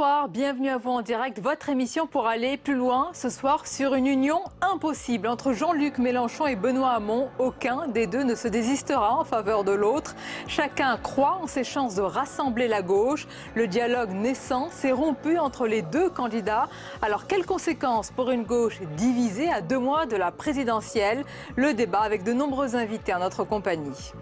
Bonsoir, bienvenue à vous en direct, votre émission pour aller plus loin ce soir sur une union impossible entre Jean-Luc Mélenchon et Benoît Hamon. Aucun des deux ne se désistera en faveur de l'autre. Chacun croit en ses chances de rassembler la gauche. Le dialogue naissant s'est rompu entre les deux candidats. Alors quelles conséquences pour une gauche divisée à 2 mois de la présidentielle? Le débat avec de nombreux invités en notre compagnie.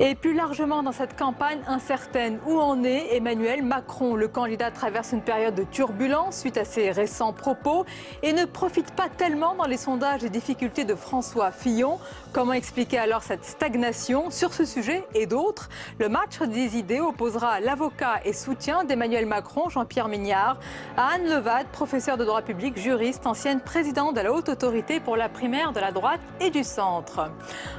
Et plus largement dans cette campagne incertaine, où en est Emmanuel Macron? Le candidat traverse une période de turbulence suite à ses récents propos et ne profite pas tellement dans les sondages des difficultés de François Fillon. Comment expliquer alors cette stagnation? Sur ce sujet et d'autres, le match des idées opposera l'avocat et soutien d'Emmanuel Macron, Jean-Pierre Mignard, à Anne Levade, professeure de droit public, juriste, ancienne présidente de la Haute Autorité pour la primaire de la droite et du centre.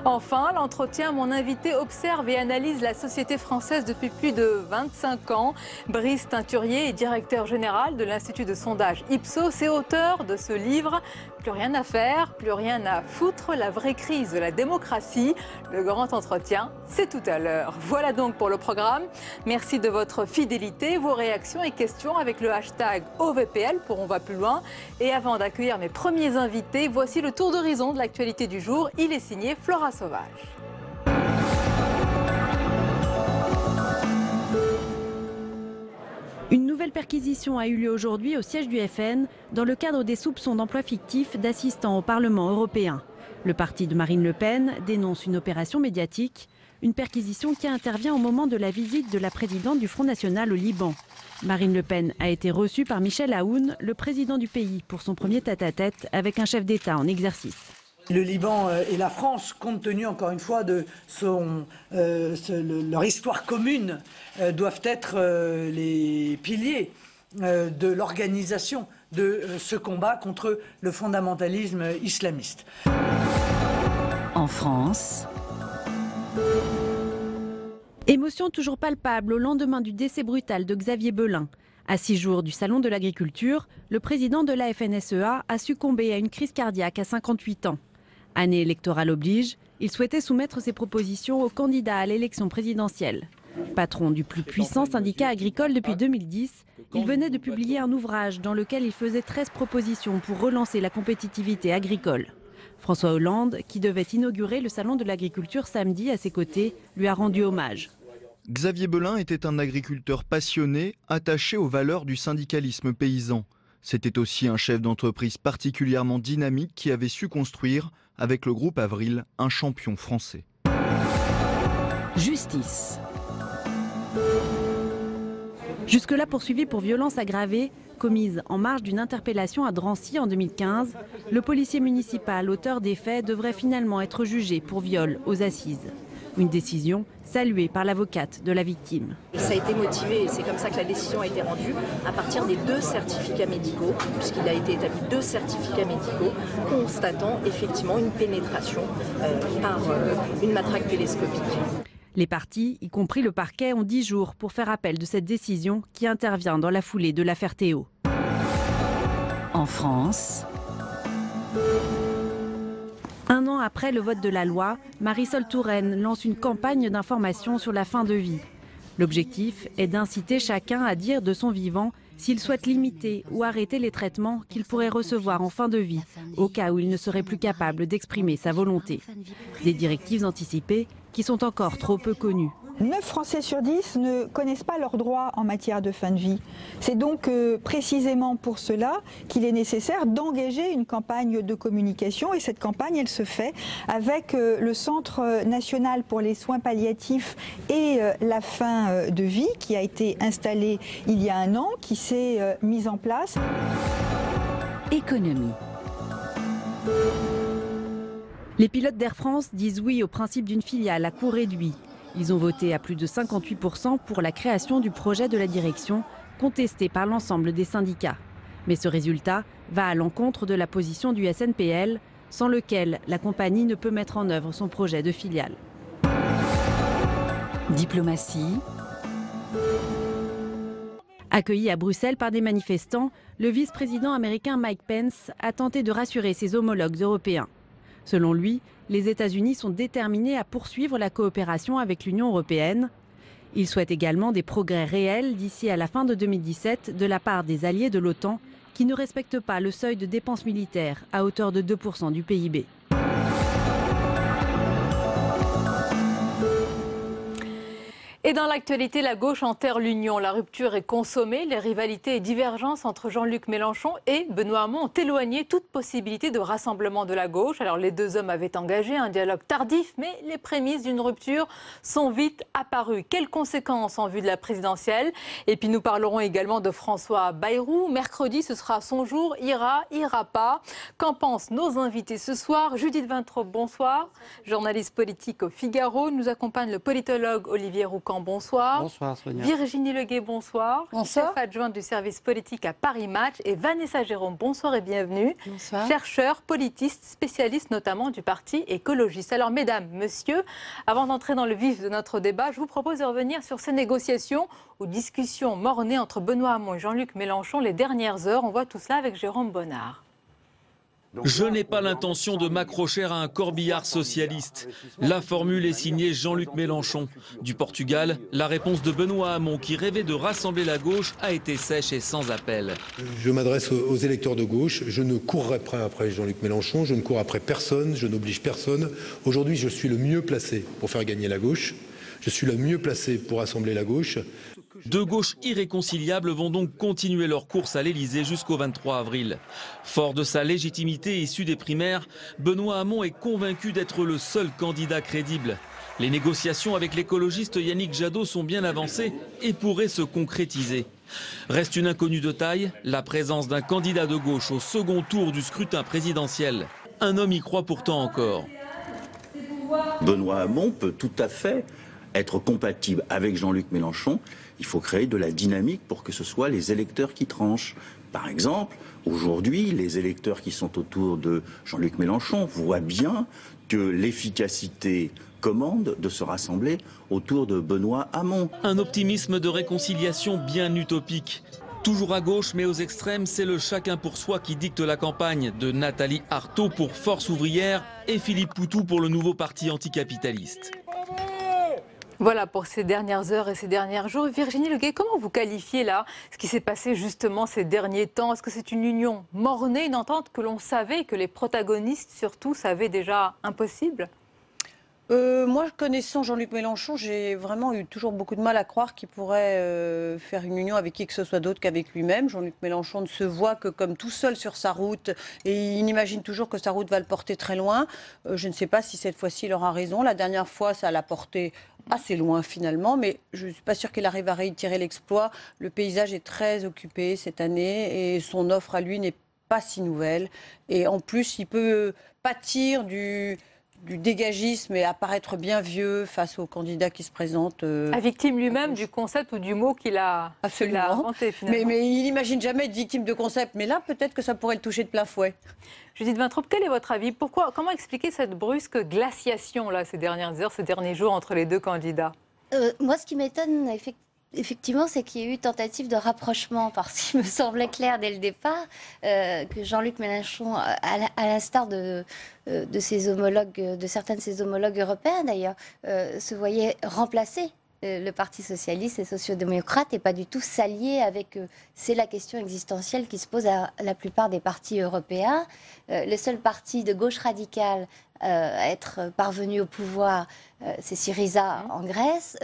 Enfin, l'entretien, mon invité observe et analyse la société française depuis plus de 25 ans. Brice Teinturier est directeur général de l'Institut de sondage Ipsos et auteur de ce livre « Plus rien à faire, plus rien à foutre, la vraie crise de la démocratie ». Le grand entretien, c'est tout à l'heure. Voilà donc pour le programme. Merci de votre fidélité, vos réactions et questions avec le hashtag OVPL pour On va plus loin. Et avant d'accueillir mes premiers invités, voici le tour d'horizon de l'actualité du jour. Il est signé Flora Sauvage. Une nouvelle perquisition a eu lieu aujourd'hui au siège du FN dans le cadre des soupçons d'emploi fictif d'assistants au Parlement européen. Le parti de Marine Le Pen dénonce une opération médiatique, une perquisition qui intervient au moment de la visite de la présidente du Front National au Liban. Marine Le Pen a été reçue par Michel Aoun, le président du pays, pour son premier tête-à-tête avec un chef d'État en exercice. Le Liban et la France, compte tenu encore une fois de leur histoire commune, doivent être les piliers de l'organisation de ce combat contre le fondamentalisme islamiste. En France, émotion toujours palpable au lendemain du décès brutal de Xavier Belin. À 6 jours du Salon de l'Agriculture, le président de la FNSEA a succombé à une crise cardiaque à 58 ans. Année électorale oblige, il souhaitait soumettre ses propositions aux candidats à l'élection présidentielle. Patron du plus puissant syndicat agricole depuis 2010, il venait de publier un ouvrage dans lequel il faisait 13 propositions pour relancer la compétitivité agricole. François Hollande, qui devait inaugurer le Salon de l'Agriculture samedi à ses côtés, lui a rendu hommage. Xavier Belin était un agriculteur passionné, attaché aux valeurs du syndicalisme paysan. C'était aussi un chef d'entreprise particulièrement dynamique qui avait su construire, avec le groupe Avril, un champion français. Justice. Jusque-là poursuivi pour violence aggravée, commise en marge d'une interpellation à Drancy en 2015, le policier municipal auteur des faits devrait finalement être jugé pour viol aux assises. Une décision saluée par l'avocate de la victime. Ça a été motivé, et c'est comme ça que la décision a été rendue, à partir des 2 certificats médicaux, puisqu'il a été établi 2 certificats médicaux constatant effectivement une pénétration par une matraque télescopique. Les parties, y compris le parquet, ont 10 jours pour faire appel de cette décision qui intervient dans la foulée de l'affaire Théo. En France, 1 an après le vote de la loi, Marisol Touraine lance une campagne d'information sur la fin de vie. L'objectif est d'inciter chacun à dire de son vivant s'il souhaite limiter ou arrêter les traitements qu'il pourrait recevoir en fin de vie, au cas où il ne serait plus capable d'exprimer sa volonté. Des directives anticipées qui sont encore trop peu connues. 9 Français sur 10 ne connaissent pas leurs droits en matière de fin de vie. C'est donc précisément pour cela qu'il est nécessaire d'engager une campagne de communication. Et cette campagne, elle se fait avec le Centre national pour les soins palliatifs et la fin de vie qui a été installé il y a 1 an, qui s'est mise en place. Économie. Les pilotes d'Air France disent oui au principe d'une filiale à coût réduit. Ils ont voté à plus de 58% pour la création du projet de la direction, contesté par l'ensemble des syndicats. Mais ce résultat va à l'encontre de la position du SNPL, sans lequel la compagnie ne peut mettre en œuvre son projet de filiale. Diplomatie. Accueilli à Bruxelles par des manifestants, le vice-président américain Mike Pence a tenté de rassurer ses homologues européens. Selon lui, les États-Unis sont déterminés à poursuivre la coopération avec l'Union européenne. Il souhaite également des progrès réels d'ici à la fin de 2017 de la part des alliés de l'OTAN qui ne respectent pas le seuil de dépenses militaires à hauteur de 2% du PIB. Et dans l'actualité, la gauche enterre l'union. La rupture est consommée. Les rivalités et divergences entre Jean-Luc Mélenchon et Benoît Hamon ont éloigné toute possibilité de rassemblement de la gauche. Alors les deux hommes avaient engagé un dialogue tardif, mais les prémices d'une rupture sont vite apparues. Quelles conséquences en vue de la présidentielle? Et puis nous parlerons également de François Bayrou. Mercredi, ce sera son jour. Ira pas. Qu'en pensent nos invités ce soir? Judith Vintraub, bonsoir. Journaliste politique au Figaro. Nous accompagne le politologue Olivier Roucan. Bonsoir. Bonsoir Sonia. Virginie Leguet, bonsoir. Bonsoir. Chef adjointe du service politique à Paris Match. Et Vanessa Jérôme, bonsoir et bienvenue. Bonsoir. Chercheur, politiste, spécialiste notamment du parti écologiste. Alors mesdames, messieurs, avant d'entrer dans le vif de notre débat, je vous propose de revenir sur ces négociations ou discussions mornées entre Benoît Hamon et Jean-Luc Mélenchon les dernières heures. On voit tout cela avec Jérôme Bonnard. Je n'ai pas l'intention de m'accrocher à un corbillard socialiste. La formule est signée Jean-Luc Mélenchon. Du Portugal, la réponse de Benoît Hamon, qui rêvait de rassembler la gauche, a été sèche et sans appel. Je m'adresse aux électeurs de gauche. Je ne courrai pas après Jean-Luc Mélenchon. Je ne cours après personne. Je n'oblige personne. Aujourd'hui, je suis le mieux placé pour faire gagner la gauche. Je suis le mieux placé pour rassembler la gauche. Deux gauches irréconciliables vont donc continuer leur course à l'Elysée jusqu'au 23 avril. Fort de sa légitimité issue des primaires, Benoît Hamon est convaincu d'être le seul candidat crédible. Les négociations avec l'écologiste Yannick Jadot sont bien avancées et pourraient se concrétiser. Reste une inconnue de taille, la présence d'un candidat de gauche au second tour du scrutin présidentiel. Un homme y croit pourtant encore. Benoît Hamon peut tout à fait être compatible avec Jean-Luc Mélenchon. Il faut créer de la dynamique pour que ce soit les électeurs qui tranchent. Par exemple, aujourd'hui, les électeurs qui sont autour de Jean-Luc Mélenchon voient bien que l'efficacité commande de se rassembler autour de Benoît Hamon. Un optimisme de réconciliation bien utopique. Toujours à gauche, mais aux extrêmes, c'est le chacun pour soi qui dicte la campagne de Nathalie Arthaud pour Force ouvrière et Philippe Poutou pour le nouveau parti anticapitaliste. Voilà pour ces dernières heures et ces derniers jours. Virginie Leguet, comment vous qualifiez là ce qui s'est passé justement ces derniers temps? Est-ce que c'est une union mornée, une entente que l'on savait, que les protagonistes surtout savaient déjà impossible? Moi, connaissant Jean-Luc Mélenchon, j'ai vraiment eu toujours beaucoup de mal à croire qu'il pourrait faire une union avec qui que ce soit d'autre qu'avec lui-même. Jean-Luc Mélenchon ne se voit que comme tout seul sur sa route et il imagine toujours que sa route va le porter très loin. Je ne sais pas si cette fois-ci il aura raison. La dernière fois, ça l'a porté assez loin finalement, mais je ne suis pas sûre qu'il arrive à réitérer l'exploit. Le paysage est très occupé cette année et son offre à lui n'est pas si nouvelle. Et en plus, il peut pâtir du dégagisme et apparaître bien vieux face aux candidats qui se présentent. Victime lui-même du concept ou du mot qu'il a inventé finalement. Mais il n'imagine jamais être victime de concept. Mais là, peut-être que ça pourrait le toucher de plein fouet. Judith Vintraub, quel est votre avis? Comment expliquer cette brusque glaciation là, ces dernières heures, ces derniers jours entre les deux candidats? Moi, ce qui m'étonne, effectivement, c'est qu'il y a eu tentative de rapprochement, parce qu'il me semblait clair dès le départ que Jean-Luc Mélenchon, à l'instar de ses homologues, de certains de ses homologues européens d'ailleurs, se voyait remplacer le Parti socialiste et sociodémocrate et pas du tout s'allier avec eux. C'est la question existentielle qui se pose à la plupart des partis européens. Le seul parti de gauche radicale à être parvenu au pouvoir, c'est Syriza en Grèce,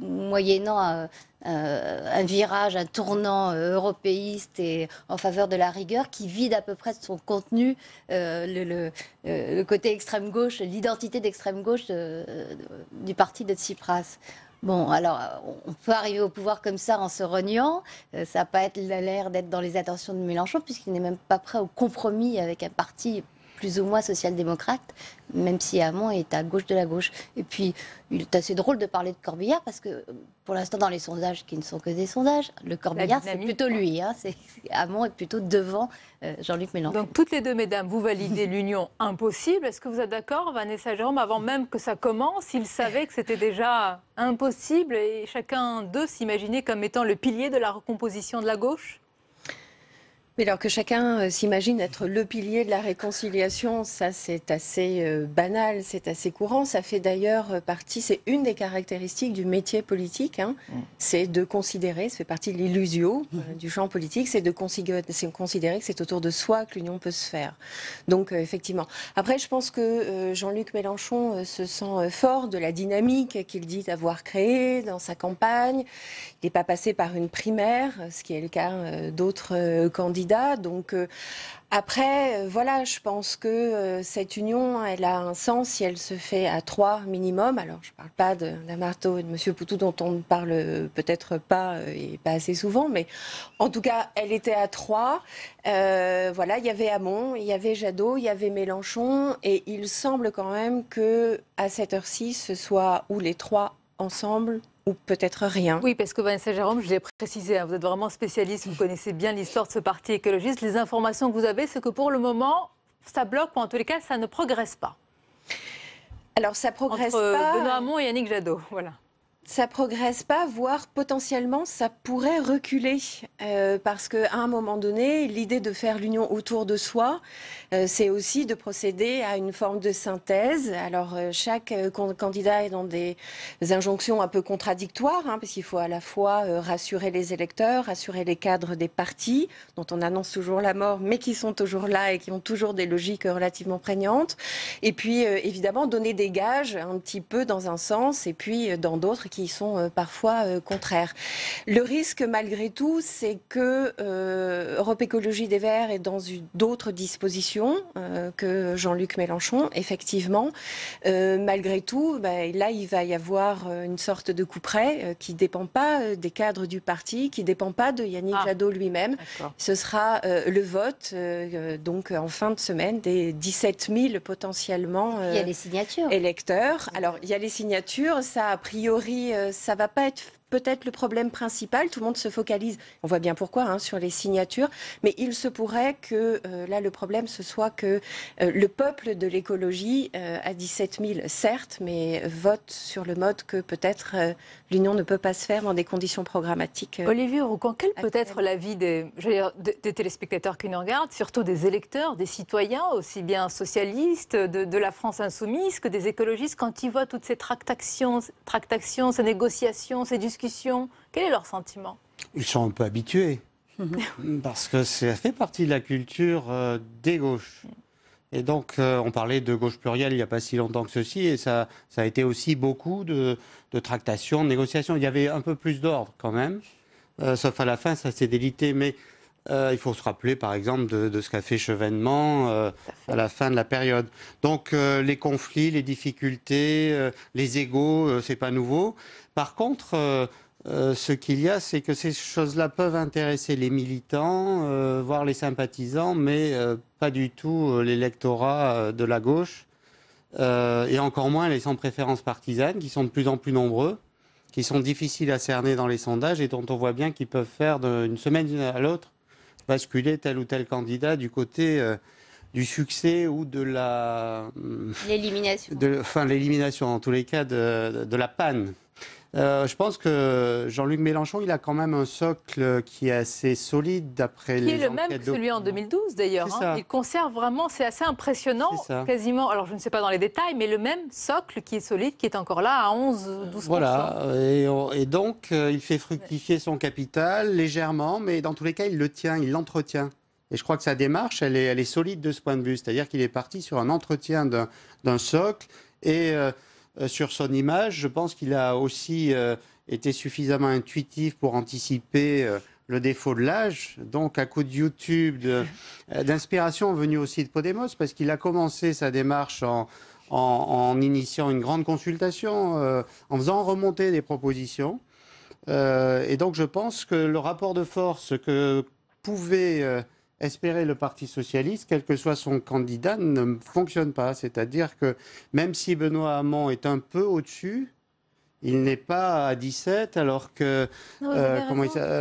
moyennant un virage, un tournant européiste et en faveur de la rigueur qui vide à peu près de son contenu le côté extrême gauche, l'identité d'extrême gauche du parti de Tsipras. Bon, alors, on peut arriver au pouvoir comme ça en se reniant. Ça n'a pas l'air d'être dans les intentions de Mélenchon, puisqu'il n'est même pas prêt au compromis avec un parti plus ou moins social-démocrate, même si Hamon est à gauche de la gauche. Et puis, il est assez drôle de parler de Corbillard, parce que pour l'instant, dans les sondages, qui ne sont que des sondages, le Corbillard, c'est plutôt lui. Hein, Hamon est plutôt devant Jean-Luc Mélenchon. Donc, toutes les deux, mesdames, vous validez l'union impossible. Est-ce que vous êtes d'accord, Vanessa Jérôme, avant même que ça commence, ils savaient que c'était déjà impossible et chacun d'eux s'imaginait comme étant le pilier de la recomposition de la gauche? Mais alors que chacun s'imagine être le pilier de la réconciliation, ça c'est assez banal, c'est assez courant. Ça fait d'ailleurs partie, c'est une des caractéristiques du métier politique, hein. C'est de considérer, ça fait partie de l'illusio du champ politique, c'est de considérer que c'est autour de soi que l'union peut se faire. Donc effectivement. Après, je pense que Jean-Luc Mélenchon se sent fort de la dynamique qu'il dit avoir créée dans sa campagne. Il n'est pas passé par une primaire, ce qui est le cas d'autres candidats. Donc après, voilà, je pense que cette union, elle a un sens si elle se fait à 3 minimum. Alors, je ne parle pas d'Amartey et de M. Poutou, dont on ne parle peut-être pas et pas assez souvent, mais en tout cas, elle était à 3. Voilà, il y avait Hamon, il y avait Jadot, il y avait Mélenchon, et il semble quand même que à cette heure-ci, ce soit ou les 3 ensemble, ou peut-être rien. Oui, parce que Vanessa Jérôme, je l'ai précisé, hein, vous êtes vraiment spécialiste, vous connaissez bien l'histoire de ce parti écologiste. Les informations que vous avez, c'est que pour le moment, ça bloque, ou en tous les cas, ça ne progresse pas. Alors, ça progresse entre pas. Benoît Hamon et Yannick Jadot, voilà. Ça progresse pas, voire potentiellement ça pourrait reculer parce qu'à un moment donné, l'idée de faire l'union autour de soi, c'est aussi de procéder à une forme de synthèse. Alors chaque candidat est dans des injonctions un peu contradictoires, hein, parce qu'il faut à la fois rassurer les électeurs, rassurer les cadres des partis, dont on annonce toujours la mort, mais qui sont toujours là et qui ont toujours des logiques relativement prégnantes. Et puis évidemment donner des gages un petit peu dans un sens et puis dans d'autres qui sont parfois contraires. Le risque, malgré tout, c'est que Europe Écologie des Verts est dans d'autres dispositions que Jean-Luc Mélenchon, effectivement. Malgré tout, là, il va y avoir une sorte de couperet qui ne dépend pas des cadres du parti, qui ne dépend pas de Yannick Jadot lui-même. Ce sera le vote, donc en fin de semaine, des 17 000 potentiellement il y a les signatures. Électeurs. Alors, il y a les signatures, ça, a priori, ça ne va pas être peut-être le problème principal. Tout le monde se focalise, on voit bien pourquoi, hein, sur les signatures. Mais il se pourrait que là, le problème, ce soit que le peuple de l'écologie, à 17 000, certes, mais vote sur le mode que peut-être l'union ne peut pas se faire dans des conditions programmatiques. Olivier Roucan, quel peut être l'avis des téléspectateurs qui nous regardent, surtout des électeurs, des citoyens, aussi bien socialistes, de la France insoumise que des écologistes, quand ils voient toutes ces tractations, ces négociations, ces discussions? Quel est leur sentiment? Ils sont un peu habitués, parce que ça fait partie de la culture des gauches. Et donc, on parlait de gauche plurielle il n'y a pas si longtemps que ceci, et ça a été aussi beaucoup de tractations, de négociations. Il y avait un peu plus d'ordre quand même, sauf à la fin, ça s'est délité. Mais il faut se rappeler, par exemple, de ce qu'a fait Chevènement à la fin de la période. Donc, les conflits, les difficultés, les égos, c'est pas nouveau. Par contre, ce qu'il y a, c'est que ces choses-là peuvent intéresser les militants, voire les sympathisants, mais pas du tout l'électorat de la gauche, et encore moins les sans préférence partisane, qui sont de plus en plus nombreux, qui sont difficiles à cerner dans les sondages et dont on voit bien qu'ils peuvent faire d'une semaine à l'autre basculer tel ou tel candidat du côté du succès ou de la... l'élimination. Enfin, l'élimination, en tous les cas, de la panne. Je pense que Jean-Luc Mélenchon, il a quand même un socle qui est assez solide d'après les enquêtes. Qui est le même que celui en 2012 d'ailleurs. Hein. Il conserve vraiment, c'est assez impressionnant, quasiment, alors je ne sais pas dans les détails, mais le même socle qui est solide, qui est encore là à 11-12%. Voilà, et donc il fait fructifier son capital légèrement, mais dans tous les cas, il le tient, il l'entretient. Et je crois que sa démarche, elle est solide de ce point de vue. C'est-à-dire qu'il est parti sur un entretien d'un socle et... sur son image, je pense qu'il a aussi été suffisamment intuitif pour anticiper le défaut de l'âge. Donc, à coup de YouTube, d'inspiration venue aussi de Podemos, parce qu'il a commencé sa démarche en initiant une grande consultation, en faisant remonter des propositions. Et donc, je pense que le rapport de force que pouvait... espérer le Parti socialiste, quel que soit son candidat, ne fonctionne pas. C'est-à-dire que même si Benoît Hamon est un peu au-dessus, il n'est pas à 17, alors que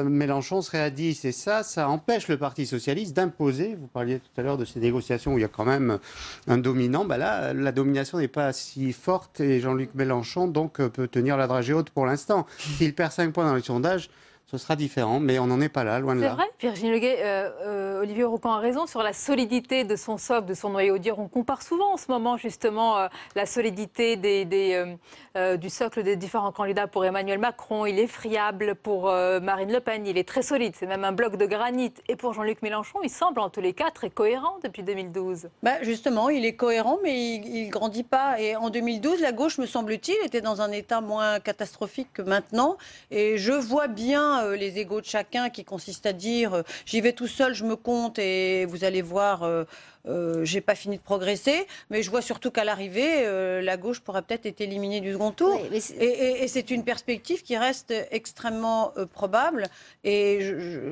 Mélenchon serait à 10. Et ça empêche le Parti socialiste d'imposer. Vous parliez tout à l'heure de ces négociations où il y a quand même un dominant. Là, la domination n'est pas si forte et Jean-Luc Mélenchon donc peut tenir la dragée haute pour l'instant. S'il perd 5 points dans les sondages, ce sera différent, mais on n'en est pas là, loin de là. C'est vrai, Virginie Leguet, Olivier Roucan a raison sur la solidité de son socle, de son noyau dur. On compare souvent en ce moment justement la solidité du socle des différents candidats. Pour Emmanuel Macron, il est friable. Pour Marine Le Pen, il est très solide. C'est même un bloc de granit. Et pour Jean-Luc Mélenchon, il semble en tous les cas très cohérent depuis 2012. Justement, il est cohérent, mais il ne grandit pas. Et en 2012, la gauche, me semble-t-il, était dans un état moins catastrophique que maintenant. Et je vois bien les égos de chacun qui consistent à dire j'y vais tout seul, je me compte et vous allez voir, j'ai pas fini de progresser. Mais je vois surtout qu'à l'arrivée, la gauche pourra peut-être être éliminée du second tour. Oui, et c'est une perspective qui reste extrêmement probable. Et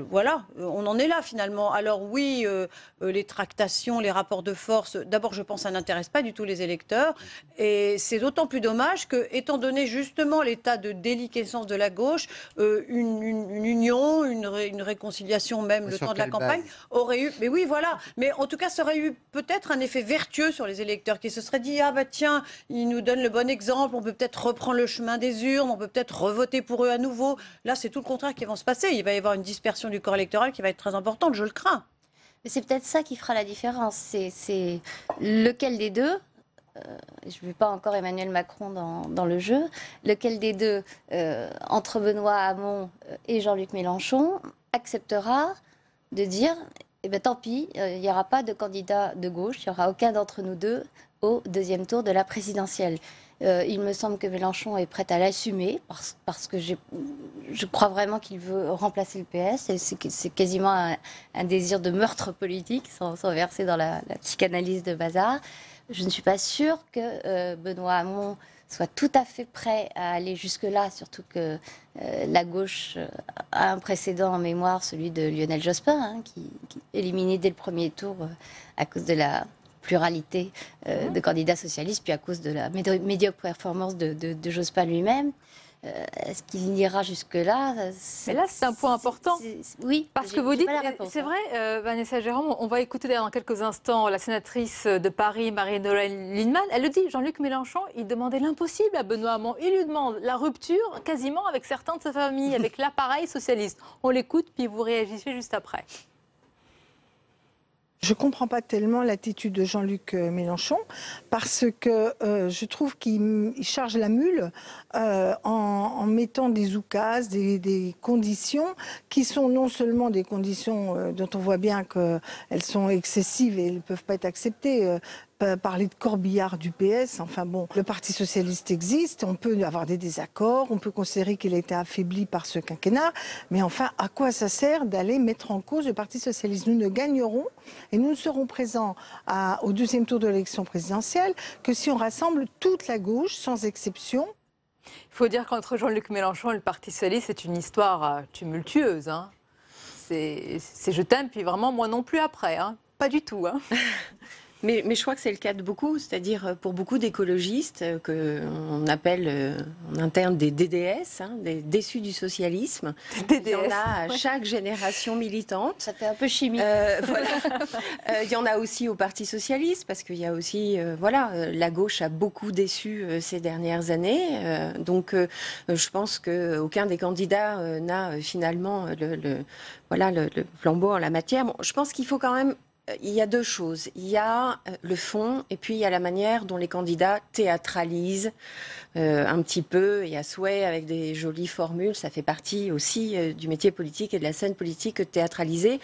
voilà, on en est là finalement. Alors oui, les tractations, les rapports de force, d'abord je pense que ça n'intéresse pas du tout les électeurs. Et c'est d'autant plus dommage que, étant donné justement l'état de déliquescence de la gauche, une union, une réconciliation même le temps de la campagne aurait eu... Mais oui, voilà. Mais en tout cas, ça aurait eu peut-être un effet vertueux sur les électeurs qui se seraient dit « Ah bah tiens, ils nous donnent le bon exemple, on peut peut-être reprendre le chemin des urnes, on peut peut-être revoter pour eux à nouveau. » Là, c'est tout le contraire qui va se passer. Il va y avoir une dispersion du corps électoral qui va être très importante, je le crains. Mais c'est peut-être ça qui fera la différence. C'est lequel des deux, je ne mets pas encore Emmanuel Macron dans le jeu, lequel des deux, entre Benoît Hamon et Jean-Luc Mélenchon, acceptera de dire eh ben, tant pis, il n'y aura pas de candidat de gauche, il n'y aura aucun d'entre nous deux au deuxième tour de la présidentielle. Il me semble que Mélenchon est prêt à l'assumer parce que je crois vraiment qu'il veut remplacer le PS. Et c'est quasiment un désir de meurtre politique, sans verser dans la psychanalyse de Bazard. Je ne suis pas sûre que Benoît Hamon soit tout à fait prêt à aller jusque-là, surtout que la gauche a un précédent en mémoire, celui de Lionel Jospin, qui est éliminé dès le premier tour à cause de la pluralité de candidats socialistes, puis à cause de la médiocre performance de Jospin lui-même. Est-ce qu'il ira jusque-là? Mais là, c'est un point important. Oui, parce que vous dites, c'est vrai, Vanessa Jérôme, on va écouter dans quelques instants la sénatrice de Paris, Marie-Noëlle Lienemann. Elle le dit, Jean-Luc Mélenchon, il demandait l'impossible à Benoît Hamon. Il lui demande la rupture quasiment avec certains de sa famille, avec l'appareil socialiste. On l'écoute, puis vous réagissez juste après. Je ne comprends pas tellement l'attitude de Jean-Luc Mélenchon parce que je trouve qu'il charge la mule en mettant des oukases, des conditions qui sont non seulement des conditions dont on voit bien qu'elles sont excessives et elles ne peuvent pas être acceptées. Parler de corbillard du PS, enfin bon, le Parti socialiste existe, on peut avoir des désaccords, on peut considérer qu'il a été affaibli par ce quinquennat, mais enfin, à quoi ça sert d'aller mettre en cause le Parti socialiste? Nous ne gagnerons et nous ne serons présents au deuxième tour de l'élection présidentielle que si on rassemble toute la gauche, sans exception. Il faut dire qu'entre Jean-Luc Mélenchon et le Parti socialiste, c'est une histoire tumultueuse. Hein. C'est je t'aime, puis vraiment moi non plus après. Hein. Pas du tout. Hein. Mais je crois que c'est le cas de beaucoup, c'est-à-dire pour beaucoup d'écologistes qu'on appelle en interne des DDS, des déçus du socialisme. DDS. Il y en a à chaque génération militante. Ça fait un peu chimique. Voilà. Il y en a aussi au Parti socialiste, parce qu'il y a aussi, la gauche a beaucoup déçu ces dernières années. Donc je pense qu'aucun des candidats n'a finalement le flambeau en la matière. Bon, je pense qu'il faut quand même... Il y a deux choses. Il y a le fond et puis il y a la manière dont les candidats théâtralisent un petit peu et à souhait avec des jolies formules. Ça fait partie aussi du métier politique et de la scène politique de théâtraliser.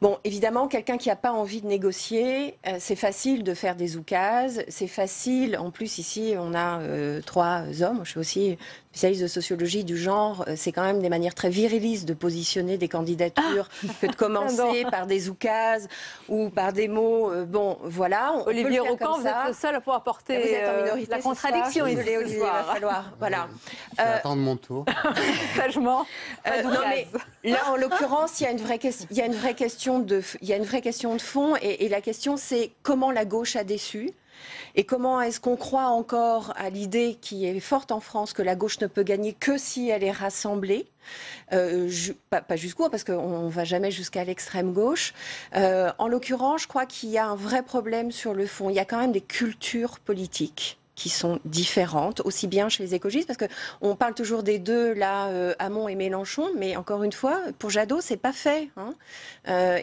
Bon, évidemment, quelqu'un qui n'a pas envie de négocier, c'est facile de faire des oukases. C'est facile. En plus, ici, on a 3 hommes. Je suis aussi spécialiste de sociologie du genre. C'est quand même des manières très virilistes de positionner des candidatures que de commencer par des oukases ou par des mots. Bon, voilà. Olivier Roucan, vous êtes le seul à pouvoir porter la contradiction. Il va falloir. Voilà. Je vais attendre mon tour. Sagement. Non, mais là, en l'occurrence, il y a une vraie question de fond. Et la question, c'est comment la gauche a déçu. Et comment est-ce qu'on croit encore à l'idée qui est forte en France que la gauche ne peut gagner que si elle est rassemblée, pas jusqu'où, parce qu'on ne va jamais jusqu'à l'extrême gauche. En l'occurrence, je crois qu'il y a un vrai problème sur le fond. Il y a quand même des cultures politiques qui sont différentes, aussi bien chez les écologistes, parce qu'on parle toujours des deux, là, Hamon et Mélenchon, mais encore une fois, pour Jadot, c'est pas fait. Hein.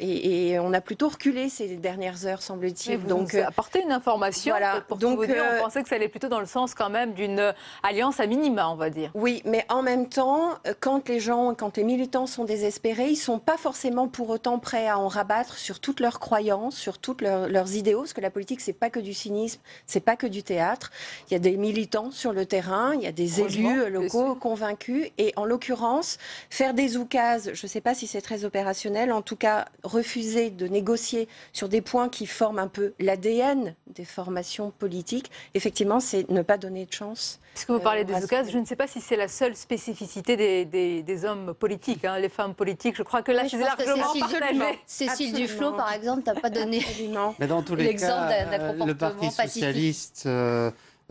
Et on a plutôt reculé ces dernières heures, semble-t-il. Donc, apporter une information, voilà. Pour tout vous dire, on pensait que ça allait plutôt dans le sens quand même d'une alliance à minima, on va dire. Oui, mais en même temps, quand les militants sont désespérés, ils ne sont pas forcément pour autant prêts à en rabattre sur toutes leurs croyances, sur toutes leurs idéaux, parce que la politique, c'est pas que du cynisme, c'est pas que du théâtre. Il y a des militants sur le terrain, il y a des élus locaux convaincus, et en l'occurrence, faire des oukases, je ne sais pas si c'est très opérationnel, en tout cas, refuser de négocier sur des points qui forment un peu l'ADN des formations politiques, effectivement, c'est ne pas donner de chance. Puisque vous parlez des oukases, je ne sais pas si c'est la seule spécificité des hommes politiques, hein, les femmes politiques. Je crois que là, c'est largement partagé. Cécile Duflot, par exemple, n'a pas donné l'exemple d'un comportement le Parti socialiste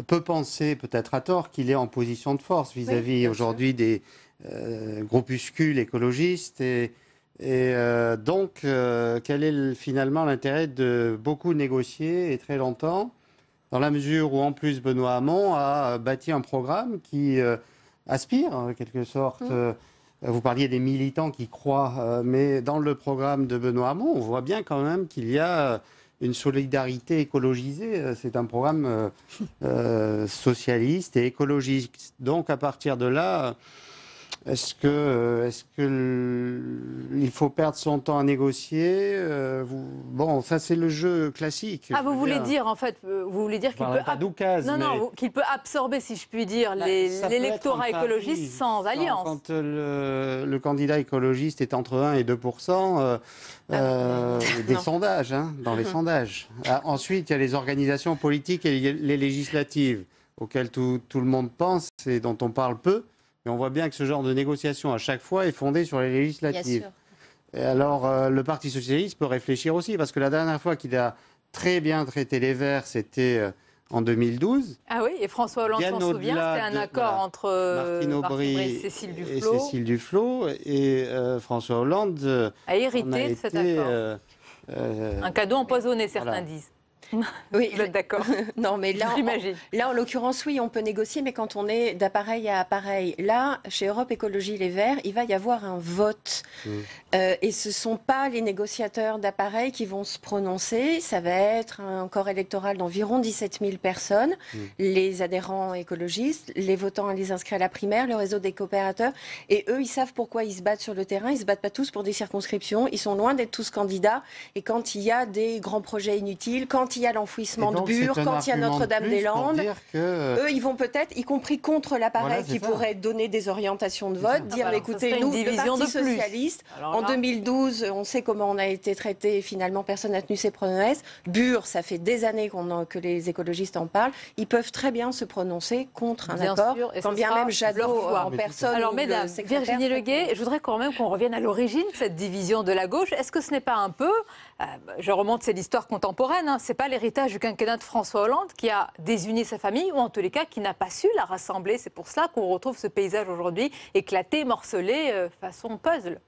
peut penser, peut-être à tort, qu'il est en position de force vis-à-vis aujourd'hui des groupuscules écologistes. Et donc, quel est finalement l'intérêt de beaucoup négocier et très longtemps, dans la mesure où, en plus, Benoît Hamon a bâti un programme qui aspire, en quelque sorte. Vous parliez des militants qui croient, mais dans le programme de Benoît Hamon, on voit bien quand même qu'il y a une solidarité écologisée. C'est un programme socialiste et écologiste. Donc, à partir de là... Est-ce qu'il faut perdre son temps à négocier Bon, ça c'est le jeu classique. Ah, vous voulez dire en fait, qu'il peut absorber, si je puis dire, l'électorat écologiste sans alliance. Quand le candidat écologiste est entre 1 et 2% des sondages, dans les sondages. Ensuite, il y a les organisations politiques et les législatives auxquelles tout le monde pense et dont on parle peu. Et on voit bien que ce genre de négociation, à chaque fois, est fondé sur les législatives. Et alors, le Parti socialiste peut réfléchir aussi, parce que la dernière fois qu'il a très bien traité les Verts, c'était en 2012. Ah oui, et François Hollande s'en souvient, c'était un accord entre Martine Aubry et Cécile Duflot. Et François Hollande a hérité de cet accord. Un cadeau empoisonné, certains disent. Oui, vous êtes d'accord? Non, mais là, en l'occurrence, oui, on peut négocier, mais quand on est d'appareil à appareil. Là, chez Europe Écologie Les Verts, il va y avoir un vote. Et ce ne sont pas les négociateurs d'appareil qui vont se prononcer. Ça va être un corps électoral d'environ 17 000 personnes, les adhérents écologistes, les votants et les inscrits à la primaire, le réseau des coopérateurs. Et eux, ils savent pourquoi ils se battent sur le terrain. Ils ne se battent pas tous pour des circonscriptions. Ils sont loin d'être tous candidats. Et quand il y a des grands projets inutiles, quand il y a l'enfouissement de Bure, quand il y a Notre-Dame-des-Landes, eux, ils vont peut-être, y compris contre l'appareil qui pourrait donner des orientations de vote, dire, écoutez, nous, le Parti socialiste, en 2012, on sait comment on a été traité et finalement, personne n'a tenu ses promesses. Bure, ça fait des années que les écologistes en parlent. Ils peuvent très bien se prononcer contre un accord, quand bien même Jadot en personne. Alors, mesdames, Virginie Leguet, je voudrais quand même qu'on revienne à l'origine de cette division de la gauche. Est-ce que ce n'est pas un peu, je remonte, c'est l'histoire contemporaine, c'est pas l'héritage du quinquennat de François Hollande qui a désuni sa famille, ou en tous les cas qui n'a pas su la rassembler. C'est pour cela qu'on retrouve ce paysage aujourd'hui éclaté, morcelé, façon puzzle.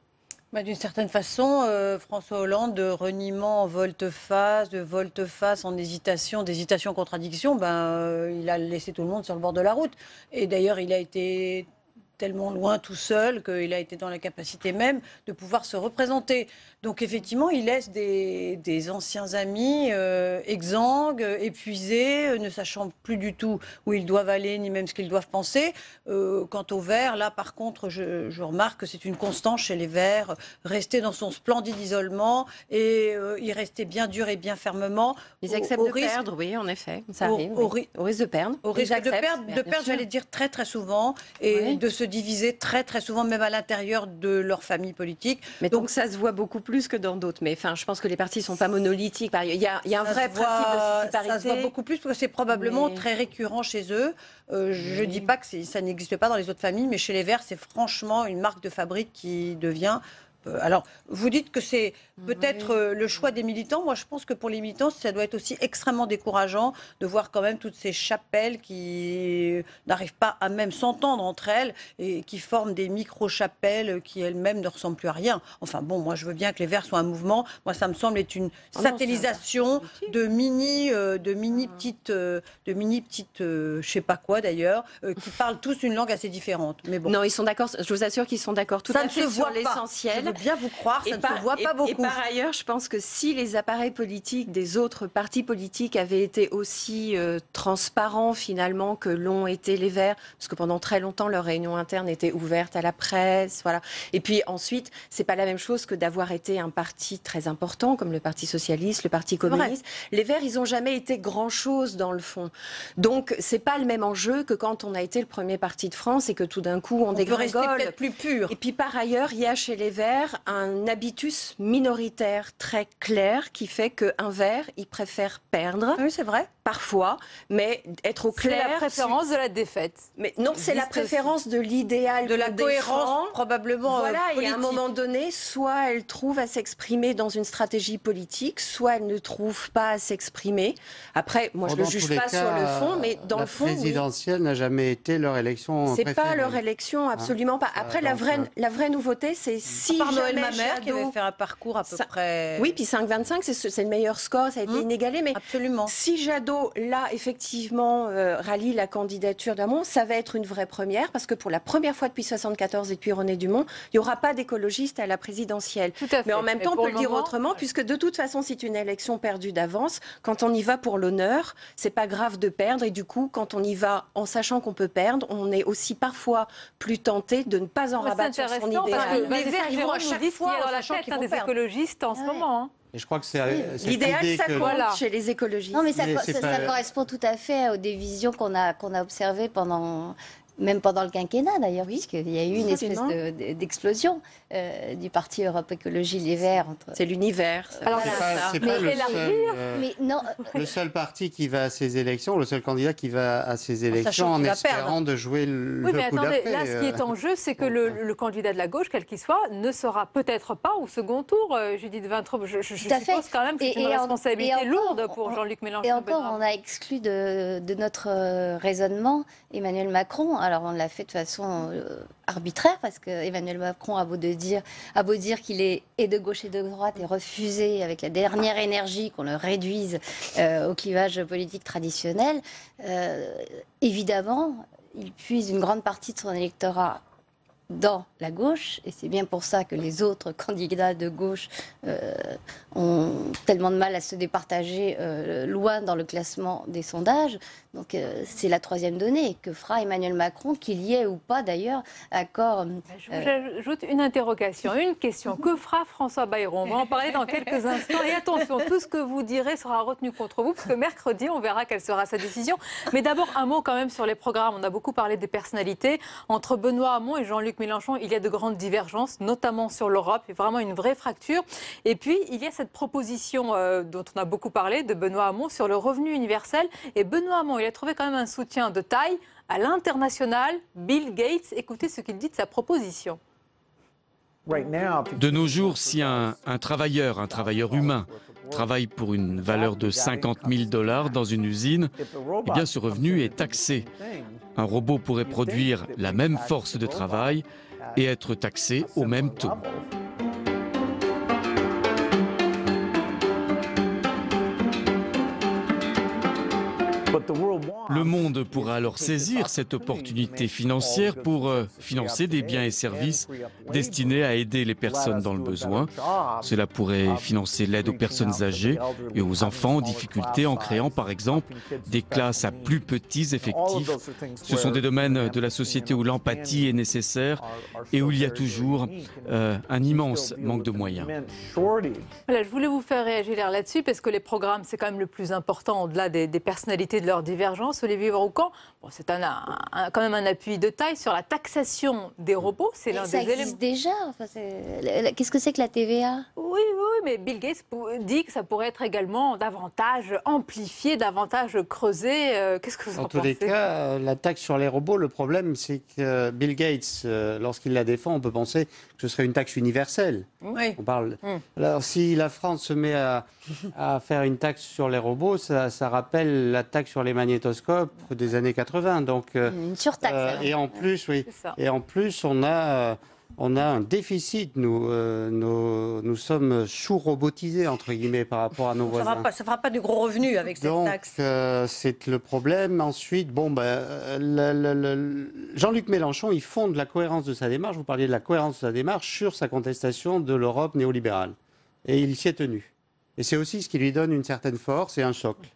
D'une certaine façon, François Hollande, de reniement en volte-face, de volte-face en hésitation, d'hésitation-contradiction, il a laissé tout le monde sur le bord de la route. Et d'ailleurs, il a été tellement loin tout seul qu'il a été dans la capacité même de pouvoir se représenter. Donc effectivement, il laisse des anciens amis exsangues, épuisés, ne sachant plus du tout où ils doivent aller, ni même ce qu'ils doivent penser. Quant aux Verts, là par contre, je remarque que c'est une constance chez les Verts, rester dans son splendide isolement et y rester bien dur et bien fermement. Ils acceptent de perdre, oui, en effet, ça arrive. Au risque de perdre. Au risque de perdre, j'allais dire très très souvent, et de se diviser très très souvent, même à l'intérieur de leur famille politique. Mais donc ça se voit beaucoup plus que dans d'autres. Mais enfin, je pense que les partis ne sont pas monolithiques. Il y a un vrai principe de séparité. Ça se voit beaucoup plus parce que c'est probablement très récurrent chez eux. Je ne dis pas que ça n'existe pas dans les autres familles, mais chez les Verts, c'est franchement une marque de fabrique qui devient Alors, vous dites que c'est peut-être le choix des militants. Moi, je pense que pour les militants, ça doit être aussi extrêmement décourageant de voir quand même toutes ces chapelles qui n'arrivent pas à même s'entendre entre elles et qui forment des micro-chapelles qui elles-mêmes ne ressemblent plus à rien. Enfin bon, moi, je veux bien que les Verts soient un mouvement. Moi, ça me semble être une satellisation de mini petites, je sais pas quoi d'ailleurs, qui parlent tous une langue assez différente. Mais bon. Non, ils sont d'accord. Je vous assure qu'ils sont d'accord tout à fait sur l'essentiel. Je veux bien vous croire, ça ne se voit pas beaucoup. Et par ailleurs, je pense que si les appareils politiques des autres partis politiques avaient été aussi transparents finalement que l'ont été les Verts, parce que pendant très longtemps leurs réunions internes étaient ouvertes à la presse, voilà. Et puis ensuite, c'est pas la même chose que d'avoir été un parti très important comme le Parti socialiste, le Parti communiste. Les Verts, ils n'ont jamais été grand-chose dans le fond. Donc c'est pas le même enjeu que quand on a été le premier parti de France et que tout d'un coup on dégringole. Peut rester peut-être plus pur. Et puis par ailleurs, il y a chez les Verts un habitus minoritaire très clair qui fait qu'un Vert, il préfère perdre. Oui, c'est vrai. Parfois, mais être au clair. C'est la préférence de la défaite. Mais non, c'est la préférence de l'idéal, de la cohérence probablement. Voilà, politique. Et à un moment donné, soit elle trouve à s'exprimer dans une stratégie politique, soit elle ne trouve pas à s'exprimer. Après, moi, je ne juge pas sur le fond, mais dans le fond, la présidentielle n'a jamais été leur élection c'est préférée. pas leur élection, absolument pas. Après, la vraie nouveauté, c'est si Par Noël jamais Mamère qui avait fait un parcours à peu près. Oui, puis 5,25, c'est le meilleur score, ça a été inégalé, mais absolument. Si Jadot là effectivement rallie la candidature d'Hamon, ça va être une vraie première parce que pour la première fois depuis 1974 et depuis René Dumont, il n'y aura pas d'écologistes à la présidentielle. Tout à fait. Mais en même temps, on peut le dire autrement, puisque de toute façon, c'est une élection perdue d'avance. Quand on y va pour l'honneur, c'est pas grave de perdre. Et du coup, quand on y va en sachant qu'on peut perdre, on est aussi parfois plus tenté de ne pas en rabattre sur son idéal. Les Verts, ils vont à chaque fois dans la tête des écologistes en ce moment. Et je crois que c'est l'idéal, ça compte chez les écologistes. Non, mais ça correspond tout à fait aux divisions qu'on a observées même pendant le quinquennat d'ailleurs, puisqu'il y a eu une espèce d'explosion du parti Europe Écologie Les Verts. C'est l'univers. Alors, c'est pas le seul parti qui va à ces élections, le seul candidat qui va à ces élections en espérant de jouer le coup d'après. Oui, mais attendez, là, ce qui est en jeu, c'est que le candidat de la gauche, quel qu'il soit, ne sera peut-être pas au second tour. Judith Vintraub, je suppose quand même que c'est une responsabilité lourde pour Jean-Luc Mélenchon. Et encore, on a exclu de notre raisonnement Emmanuel Macron. Alors, on l'a fait de façon arbitraire, parce que Emmanuel Macron a beau dire qu'il est et de gauche et de droite et refusé avec la dernière énergie qu'on le réduise au clivage politique traditionnel. Évidemment, il puise une grande partie de son électorat dans la gauche, et c'est bien pour ça que les autres candidats de gauche ont tellement de mal à se départager loin dans le classement des sondages. Donc c'est la troisième donnée. Que fera Emmanuel Macron, qu'il y ait ou pas d'ailleurs accord J'ajoute une interrogation, une question. Que fera François Bayrou? On va en parler dans quelques instants. Et attention, tout ce que vous direz sera retenu contre vous, parce que mercredi, on verra quelle sera sa décision. Mais d'abord, un mot quand même sur les programmes. On a beaucoup parlé des personnalités. Entre Benoît Hamon et Jean-Luc Mélenchon, il y a de grandes divergences, notamment sur l'Europe, et vraiment une vraie fracture. Et puis, il y a cette proposition dont on a beaucoup parlé, de Benoît Hamon, sur le revenu universel. Et Benoît Hamon, il a trouvé quand même un soutien de taille à l'international. Bill Gates, écoutez ce qu'il dit de sa proposition. De nos jours, si un travailleur humain, travaille pour une valeur de 50 000 $ dans une usine, eh bien ce revenu est taxé. Un robot pourrait produire la même force de travail et être taxé au même taux. Le monde pourra alors saisir cette opportunité financière pour financer des biens et services destinés à aider les personnes dans le besoin. Cela pourrait financer l'aide aux personnes âgées et aux enfants en difficulté en créant par exemple des classes à plus petits effectifs. Ce sont des domaines de la société où l'empathie est nécessaire et où il y a toujours un immense manque de moyens. Voilà, je voulais vous faire réagir là-dessus parce que les programmes, c'est quand même le plus important au-delà des personnalités profiter de leurs divergences. Olivier Broucan, bon, c'est quand même un appui de taille sur la taxation des robots. C'est l'un des éléments. Ça existe déjà. Enfin, qu'est-ce que c'est que la TVA? Oui, mais Bill Gates dit que ça pourrait être également davantage amplifié, davantage creusé. Qu'est-ce que vous en pensez? En tous les cas, la taxe sur les robots, le problème, c'est que Bill Gates, lorsqu'il la défend, on peut penser que ce serait une taxe universelle. Oui. On parle. Alors, si la France se met à faire une taxe sur les robots, ça rappelle la taxe sur les magnétoscopes des années 80. Donc, une surtaxe. Et en plus, on a un déficit. Nous sommes sous-robotisés, entre guillemets, par rapport à nos voisins. Ça ne fera pas de gros revenus avec cette taxe. C'est le problème. Ensuite, Jean-Luc Mélenchon, il fonde la cohérence de sa démarche. Vous parliez de la cohérence de sa démarche sur sa contestation de l'Europe néolibérale. Et il s'y est tenu. Et c'est aussi ce qui lui donne une certaine force et un socle.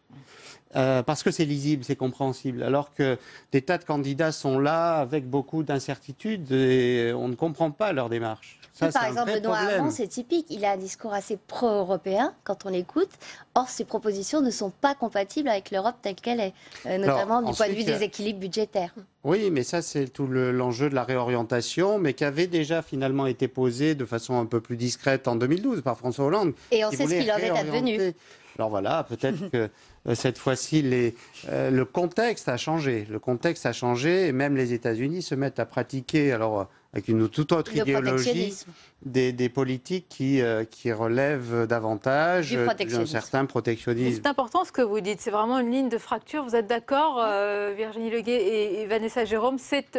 Parce que c'est lisible, c'est compréhensible. Alors que des tas de candidats sont là avec beaucoup d'incertitudes et on ne comprend pas leur démarche. Ça, par exemple, Benoît Hamon, c'est typique. Il a un discours assez pro-européen quand on l'écoute. Or, ses propositions ne sont pas compatibles avec l'Europe telle qu'elle est, notamment du point de vue des équilibres budgétaires. Oui, mais ça, c'est tout l'enjeu de la réorientation, mais qui avait déjà finalement été posé de façon un peu plus discrète en 2012 par François Hollande. Et on sait ce qu'il en est advenu. Alors voilà, peut-être que cette fois-ci, le contexte a changé. Le contexte a changé et même les États-Unis se mettent à pratiquer, alors avec une toute autre idéologie, des politiques qui relèvent davantage d'un certain protectionnisme. C'est important ce que vous dites, c'est vraiment une ligne de fracture. Vous êtes d'accord, Virginie Leguet et Vanessa Jérôme? C'est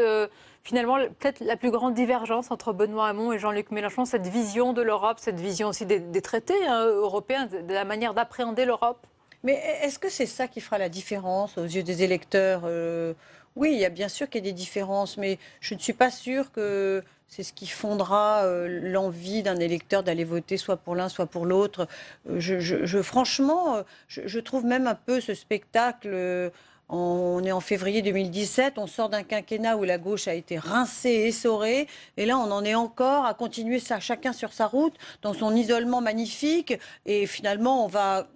finalement peut-être la plus grande divergence entre Benoît Hamon et Jean-Luc Mélenchon, cette vision de l'Europe, cette vision aussi des traités européens, de la manière d'appréhender l'Europe. Mais est-ce que c'est ça qui fera la différence aux yeux des électeurs? Oui, il y a bien sûr qu'il y a des différences, mais je ne suis pas sûre que c'est ce qui fondera l'envie d'un électeur d'aller voter soit pour l'un, soit pour l'autre. Franchement, je trouve même un peu ce spectacle... On est en février 2017, on sort d'un quinquennat où la gauche a été rincée, essorée, et là on en est encore à continuer ça, chacun sur sa route, dans son isolement magnifique, et finalement on va,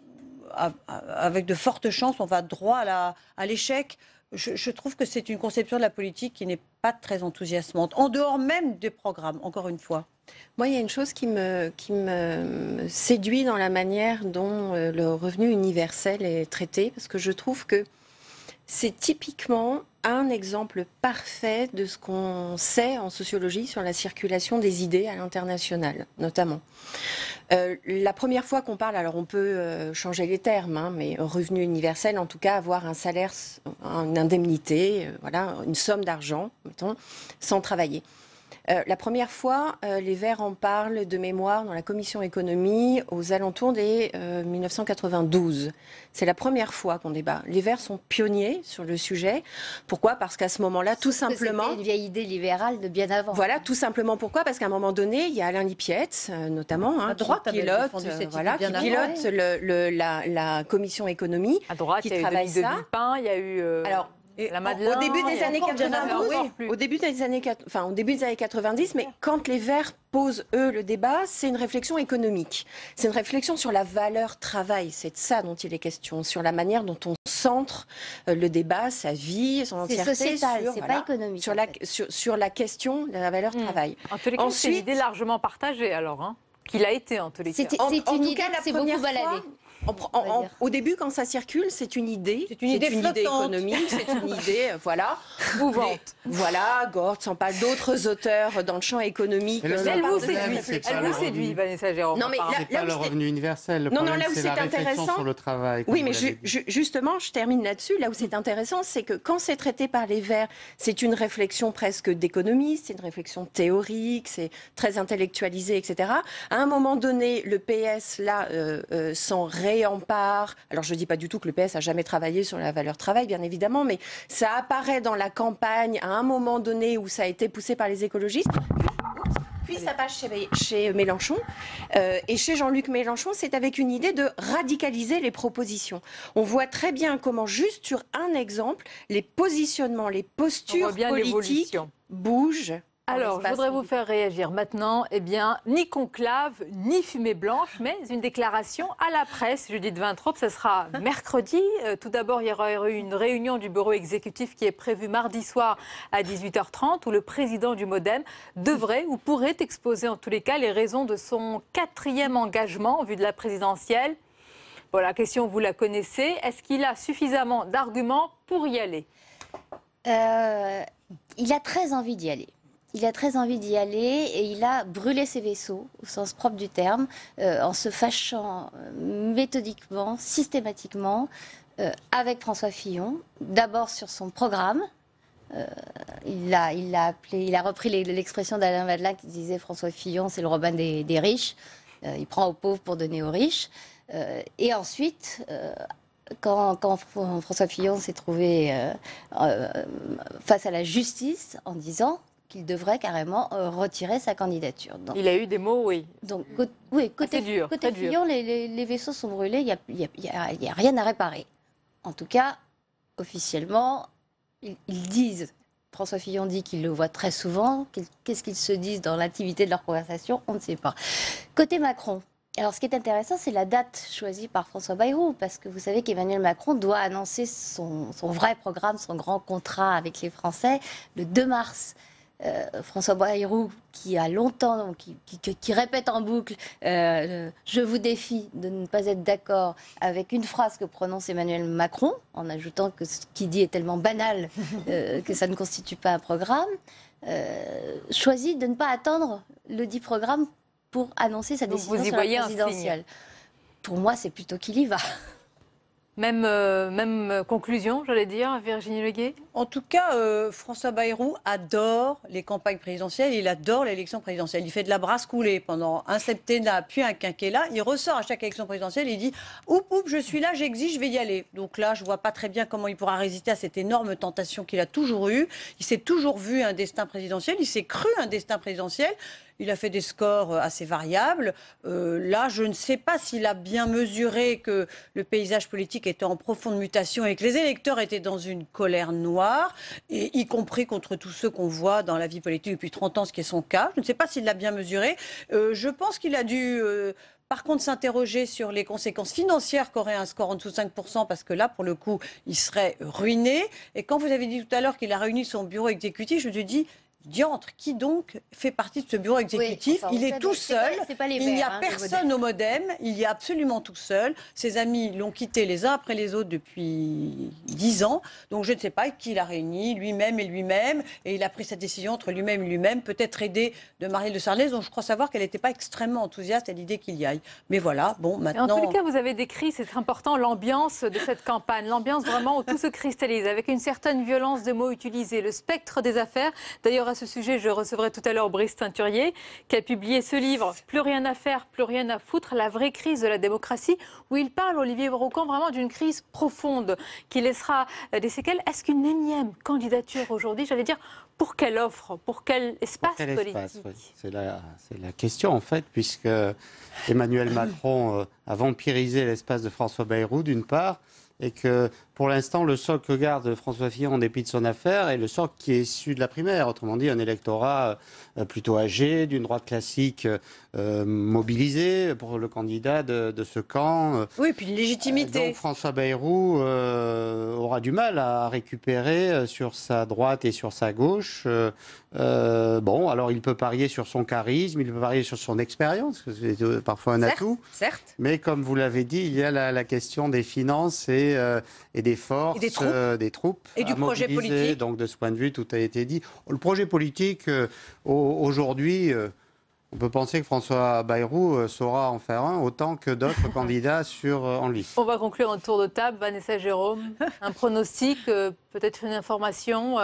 avec de fortes chances, on va droit à l'échec. Je trouve que c'est une conception de la politique qui n'est pas très enthousiasmante, en dehors même des programmes, encore une fois. Moi, il y a une chose qui me séduit dans la manière dont le revenu universel est traité, parce que je trouve que c'est typiquement un exemple parfait de ce qu'on sait en sociologie sur la circulation des idées à l'international, notamment. La première fois qu'on parle, alors on peut changer les termes, mais revenu universel, en tout cas avoir un salaire, une indemnité, voilà, une somme d'argent, mettons, sans travailler. La première fois, les Verts en parlent de mémoire dans la commission économie aux alentours des 1992. C'est la première fois qu'on débat. Les Verts sont pionniers sur le sujet. Pourquoi? Parce qu'à ce moment-là, tout simplement... C'était une vieille idée libérale de bien avant. Voilà, tout simplement. Pourquoi? Parce qu'à un moment donné, il y a Alain Lipiette, notamment, qui pilote la commission économie. À droite, il y a eu Denis de Villepin, il y a eu... Alors, au début des années 90, au début des années 90, mais quand les Verts posent, eux, le débat, c'est une réflexion économique. C'est une réflexion sur la valeur travail. C'est de ça dont il est question, sur la manière dont on centre le débat, sa vie, son entièreté. C'est sociétal, c'est pas économique. Sur la question de la valeur travail. En tous les cas, c'est une idée largement partagée, alors, qu'il a été, en tous les cas. C'est une idée qui s'est beaucoup baladée. Au début, quand ça circule, c'est une idée. C'est une idée économique, c'est une idée, voilà. Mouvante. Voilà, Gortz en parle, d'autres auteurs dans le champ économique. Elle vous séduit, Vanessa Jérôme. Non, mais c'est pas le revenu universel. Le problème, c'est la réflexion sur le travail. Oui, mais justement, je termine là-dessus. Là où c'est intéressant, c'est que quand c'est traité par les Verts, c'est une réflexion presque d'économiste, c'est une réflexion théorique, c'est très intellectualisé, etc. À un moment donné, le PS, là, s'en réempare. Alors, je ne dis pas du tout que le PS a jamais travaillé sur la valeur travail, bien évidemment, mais ça apparaît dans la campagne à un moment donné où ça a été poussé par les écologistes. Puis ça passe chez Mélenchon. Et chez Jean-Luc Mélenchon, c'est avec une idée de radicaliser les propositions. On voit très bien comment, juste sur un exemple, les positionnements, les postures politiques bougent Alors, je voudrais vous faire réagir maintenant. Eh bien, ni conclave, ni fumée blanche, mais une déclaration à la presse. Judith Vintraub, ce sera mercredi. Tout d'abord, il y aura eu une réunion du bureau exécutif qui est prévue mardi soir à 18h30, où le président du MoDem devrait ou pourrait exposer en tous les cas les raisons de son 4e engagement en vue de la présidentielle. Bon, la question, vous la connaissez. Est-ce qu'il a suffisamment d'arguments pour y aller ? Il a très envie d'y aller. Il a très envie d'y aller et il a brûlé ses vaisseaux, au sens propre du terme, en se fâchant méthodiquement, systématiquement, avec François Fillon. D'abord sur son programme. Il a repris l'expression d'Alain Madelin qui disait François Fillon, c'est le Robin des riches. Il prend aux pauvres pour donner aux riches. Et ensuite... Quand François Fillon s'est trouvé face à la justice en disant qu'il devrait carrément retirer sa candidature. Donc, il a eu des mots, oui. Donc, côté Fillon, les vaisseaux sont brûlés, il n'y a rien à réparer. En tout cas, officiellement, ils disent, François Fillon dit qu'il le voit très souvent, qu'est-ce qu'ils se disent dans l'intimité de leur conversation, on ne sait pas. Côté Macron, alors, ce qui est intéressant, c'est la date choisie par François Bayrou, parce que vous savez qu'Emmanuel Macron doit annoncer son vrai programme, son grand contrat avec les Français, le 2 mars. François Bayrou, qui a longtemps, qui répète en boucle je vous défie de ne pas être d'accord avec une phrase que prononce Emmanuel Macron, en ajoutant que ce qu'il dit est tellement banal que ça ne constitue pas un programme, choisit de ne pas attendre le dit programme pour annoncer sa décision sur la présidentielle. Pour moi, c'est plutôt qu'il y va. Même conclusion, j'allais dire, Virginie Leguet. En tout cas, François Bayrou adore les campagnes présidentielles, il adore l'élection présidentielle. Il fait de la brasse coulée pendant un septennat, puis un quinquennat. Il ressort à chaque élection présidentielle et il dit « Oup, je suis là, j'exige, je vais y aller ». Donc là, je ne vois pas très bien comment il pourra résister à cette énorme tentation qu'il a toujours eue. Il s'est toujours vu un destin présidentiel, il s'est cru un destin présidentiel. Il a fait des scores assez variables. Là, je ne sais pas s'il a bien mesuré que le paysage politique était en profonde mutation et que les électeurs étaient dans une colère noire, et y compris contre tous ceux qu'on voit dans la vie politique depuis 30 ans, ce qui est son cas. Je ne sais pas s'il l'a bien mesuré. Je pense qu'il a dû... Par contre, s'interroger sur les conséquences financières qu'aurait un score en dessous de 5%, parce que là, pour le coup, il serait ruiné. Et quand vous avez dit tout à l'heure qu'il a réuni son bureau exécutif, je me suis dit... Diantre, qui donc fait partie de ce bureau exécutif? Il est tout seul, il n'y a personne au MoDem, il y a absolument tout seul. Ses amis l'ont quitté les uns après les autres depuis 10 ans. Donc je ne sais pas qui l'a réuni, lui-même, et il a pris sa décision entre lui-même et lui-même, peut-être aidé de Marielle de Sarnez, dont je crois savoir qu'elle n'était pas extrêmement enthousiaste à l'idée qu'il y aille. Mais voilà, bon, maintenant... En tous les cas, vous avez décrit, c'est important, l'ambiance de cette campagne, l'ambiance vraiment où tout se cristallise, avec une certaine violence de mots utilisés, le spectre des affaires. D'ailleurs, à ce sujet, je recevrai tout à l'heure Brice Teinturier, qui a publié ce livre « Plus rien à faire, plus rien à foutre, la vraie crise de la démocratie », où il parle, Olivier Brocan, vraiment d'une crise profonde qui laissera des séquelles. Est-ce qu'une énième candidature aujourd'hui, j'allais dire, pour quelle offre, pour quel espace politique? Oui. C'est la question, en fait, puisque Emmanuel Macron a vampirisé l'espace de François Bayrou, d'une part, et que pour l'instant, le socle que garde François Fillon en dépit de son affaire est le socle qui est issu de la primaire. Autrement dit, un électorat plutôt âgé, d'une droite classique mobilisé pour le candidat de ce camp. Oui, puis une légitimité. Donc François Bayrou aura du mal à récupérer sur sa droite et sur sa gauche. Bon, alors il peut parier sur son charisme, il peut parier sur son expérience, c'est parfois un atout. Certes. Mais comme vous l'avez dit, il y a la question des finances et des forces, et des troupes et du projet politique. Donc de ce point de vue, tout a été dit. Le projet politique, aujourd'hui, on peut penser que François Bayrou saura en faire un autant que d'autres candidats en lice. On va conclure un tour de table. Vanessa Jérôme, un pronostic, peut-être une information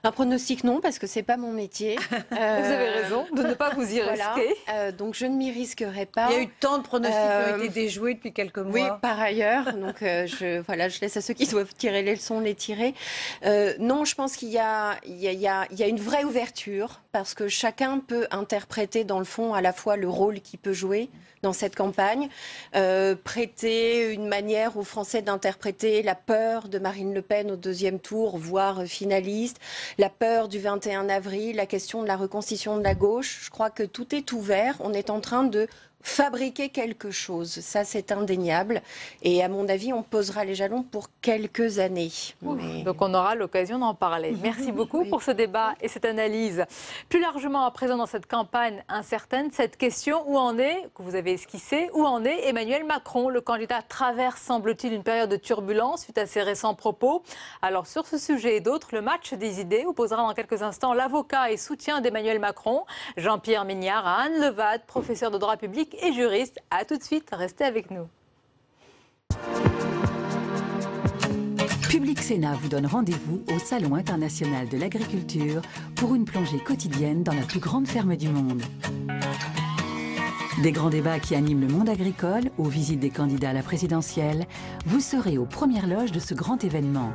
Un pronostic, non, parce que c'est pas mon métier. Vous avez raison de ne pas vous y risquer. Donc je ne m'y risquerai pas. Il y a eu tant de pronostics qui ont été déjoués depuis quelques mois. Oui, par ailleurs. Donc je laisse à ceux qui doivent tirer les leçons les tirer. Non, je pense qu'il y a une vraie ouverture parce que chacun peut interpréter dans le fond à la fois le rôle qu'il peut jouer dans cette campagne, prêter une manière aux Français d'interpréter la peur de Marine Le Pen au deuxième tour, voire finaliste, la peur du 21 avril, la question de la reconstitution de la gauche. Je crois que tout est ouvert. On est en train de fabriquer quelque chose, ça c'est indéniable. Et à mon avis, on posera les jalons pour quelques années. Mais... Donc on aura l'occasion d'en parler. Merci beaucoup pour ce débat et cette analyse. Plus largement à présent dans cette campagne incertaine, cette question, où en est, que vous avez esquissée, où en est Emmanuel Macron? Le candidat traverse, semble-t-il, une période de turbulence suite à ses récents propos. Alors sur ce sujet et d'autres, le match des idées opposera dans quelques instants l'avocat et soutien d'Emmanuel Macron, Jean-Pierre Mignard, à Anne Levade, professeur de droit public et juriste. À tout de suite, restez avec nous. Public Sénat vous donne rendez-vous au Salon international de l'agriculture pour une plongée quotidienne dans la plus grande ferme du monde. Des grands débats qui animent le monde agricole, aux visites des candidats à la présidentielle, vous serez aux premières loges de ce grand événement.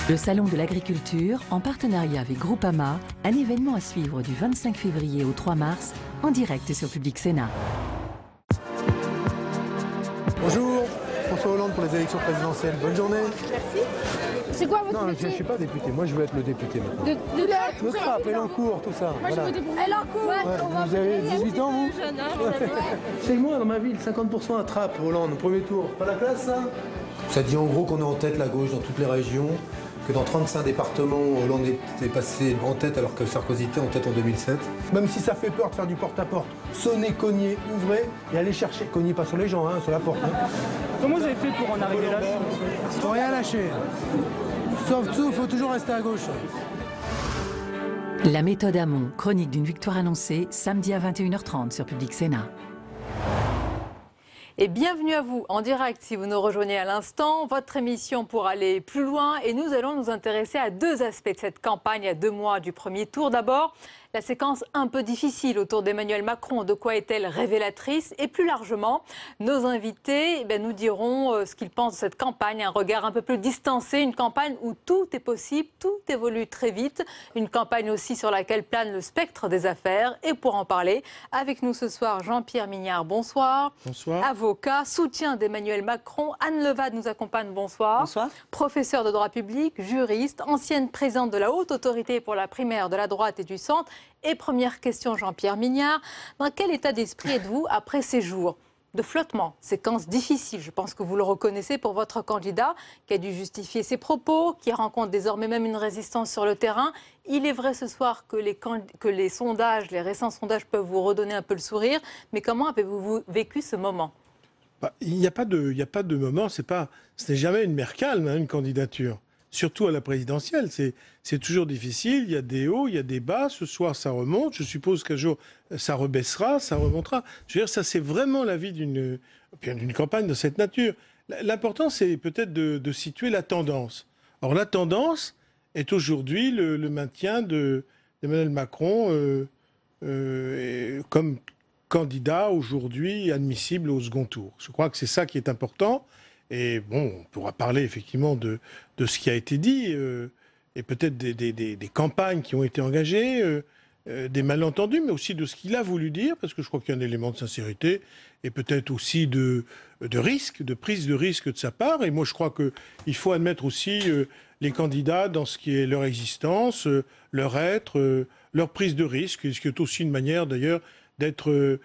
Le Salon de l'agriculture, en partenariat avec Groupama, un événement à suivre du 25 février au 3 mars, en direct sur Public Sénat. Bonjour, François Hollande pour les élections présidentielles. Bonne journée. Merci. C'est quoi votre métier? Non, je ne suis pas député. Moi, je veux être le député maintenant. De le CRAP, Elancourt, tout ça. Moi, je veux Elancourt. Ouais, vous avez 18 ans, vous? C'est moi, dans ma ville, 50% à Trappes, Hollande, au premier tour. Pas la classe, ça? Ça dit en gros qu'on est en tête, la gauche, dans toutes les régions. Que dans 35 départements, Hollande était passé en tête alors que Sarkozy était en tête en 2007. Même si ça fait peur de faire du porte-à-porte, sonnez, cognez, ouvrez et allez chercher. Cognez pas sur les gens, hein, sur la porte. Hein. Comment vous avez fait pour en arriver là? Faut rien lâcher. Sauf tout, il faut toujours rester à gauche. La méthode Hamon, chronique d'une victoire annoncée, samedi à 21h30 sur Public Sénat. Et bienvenue à vous en direct si vous nous rejoignez à l'instant. Votre émission pour aller plus loin et nous allons nous intéresser à deux aspects de cette campagne à 2 mois du premier tour. D'abord, la séquence un peu difficile autour d'Emmanuel Macron. De quoi est-elle révélatrice? Et plus largement, nos invités nous diront ce qu'ils pensent de cette campagne. Un regard un peu plus distancé, une campagne où tout est possible, tout évolue très vite. Une campagne aussi sur laquelle plane le spectre des affaires. Et pour en parler, avec nous ce soir, Jean-Pierre Mignard, bonsoir. Bonsoir. Avocat, soutien d'Emmanuel Macron. Anne Levade nous accompagne, bonsoir. Bonsoir. Professeur de droit public, juriste, ancienne présidente de la Haute Autorité pour la primaire de la droite et du centre. Et première question, Jean-Pierre Mignard, dans quel état d'esprit êtes-vous après ces jours de flottement, séquence difficile? Je pense que vous le reconnaissez pour votre candidat qui a dû justifier ses propos, qui rencontre désormais même une résistance sur le terrain. Il est vrai ce soir que les sondages, les récents sondages peuvent vous redonner un peu le sourire, mais comment avez-vous vécu ce moment? Il n'y a pas de moment, ce n'est jamais une mer calme, hein, une candidature. Surtout à la présidentielle, c'est toujours difficile, il y a des hauts, il y a des bas, ce soir ça remonte, je suppose qu'un jour ça rebaissera, ça remontera. Je veux dire, ça c'est vraiment la vie d'une campagne de cette nature. L'important c'est peut-être de situer la tendance. Or la tendance est aujourd'hui le maintien d'Emmanuel Macron comme candidat aujourd'hui admissible au second tour. Je crois que c'est ça qui est important. Et bon, on pourra parler effectivement de ce qui a été dit, et peut-être des campagnes qui ont été engagées, des malentendus, mais aussi de ce qu'il a voulu dire, parce que je crois qu'il y a un élément de sincérité, et peut-être aussi de risque, de prise de risque de sa part. Et moi, je crois qu'il faut admettre aussi les candidats dans ce qui est leur existence, leur être, leur prise de risque, et ce qui est aussi une manière d'ailleurs d'être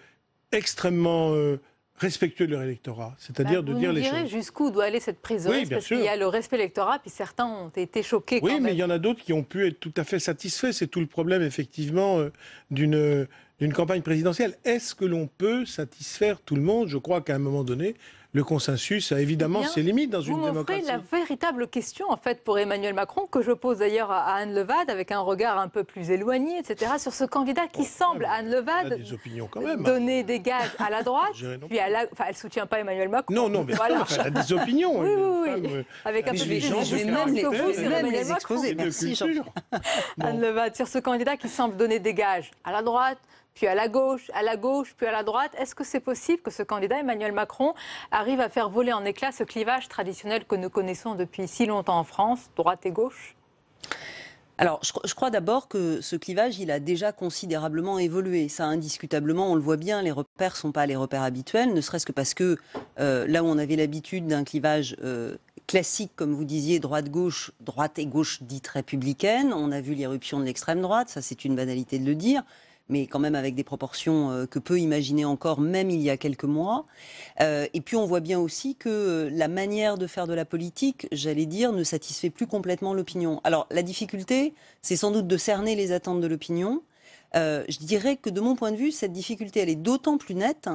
extrêmement... respectueux de leur électorat, c'est-à-dire de dire les choses. Vous direz jusqu'où doit aller cette prise de risque, parce qu'il y a le respect de l'électorat, puis certains ont été choqués quand même. Oui, mais il y en a d'autres qui ont pu être tout à fait satisfaits. C'est tout le problème, effectivement, d'une campagne présidentielle. Est-ce que l'on peut satisfaire tout le monde? Je crois qu'à un moment donné, le consensus a évidemment ses limites dans une démocratie. Vous m'offrez la véritable question, en fait, pour Emmanuel Macron, que je pose d'ailleurs à Anne Levade, avec un regard un peu plus éloigné, etc., sur ce candidat qui semble, Anne Levade, des opinions quand même, donner des gages à la droite, puis elle ne soutient pas Emmanuel Macron. Non, mais voilà. Elle a des opinions. Oui. Avec un peu plus les exposer. Merci, Jean-Pierre. Anne Levade, sur ce candidat qui semble donner des gages à la droite, puis à la gauche, puis à la droite. Est-ce que c'est possible que ce candidat, Emmanuel Macron, arrive à faire voler en éclats ce clivage traditionnel que nous connaissons depuis si longtemps en France, droite et gauche? Alors, je crois d'abord que ce clivage, il a déjà considérablement évolué. Ça, indiscutablement, on le voit bien, les repères ne sont pas les repères habituels, ne serait-ce que parce que là où on avait l'habitude d'un clivage classique, comme vous disiez, droite-gauche, droite et gauche dite républicaine, on a vu l'irruption de l'extrême droite, ça c'est une banalité de le dire, mais quand même avec des proportions que peut imaginer encore, même il y a quelques mois. Et puis on voit bien aussi que la manière de faire de la politique, j'allais dire, ne satisfait plus complètement l'opinion. Alors la difficulté, c'est sans doute de cerner les attentes de l'opinion. Je dirais que de mon point de vue, cette difficulté, elle est d'autant plus nette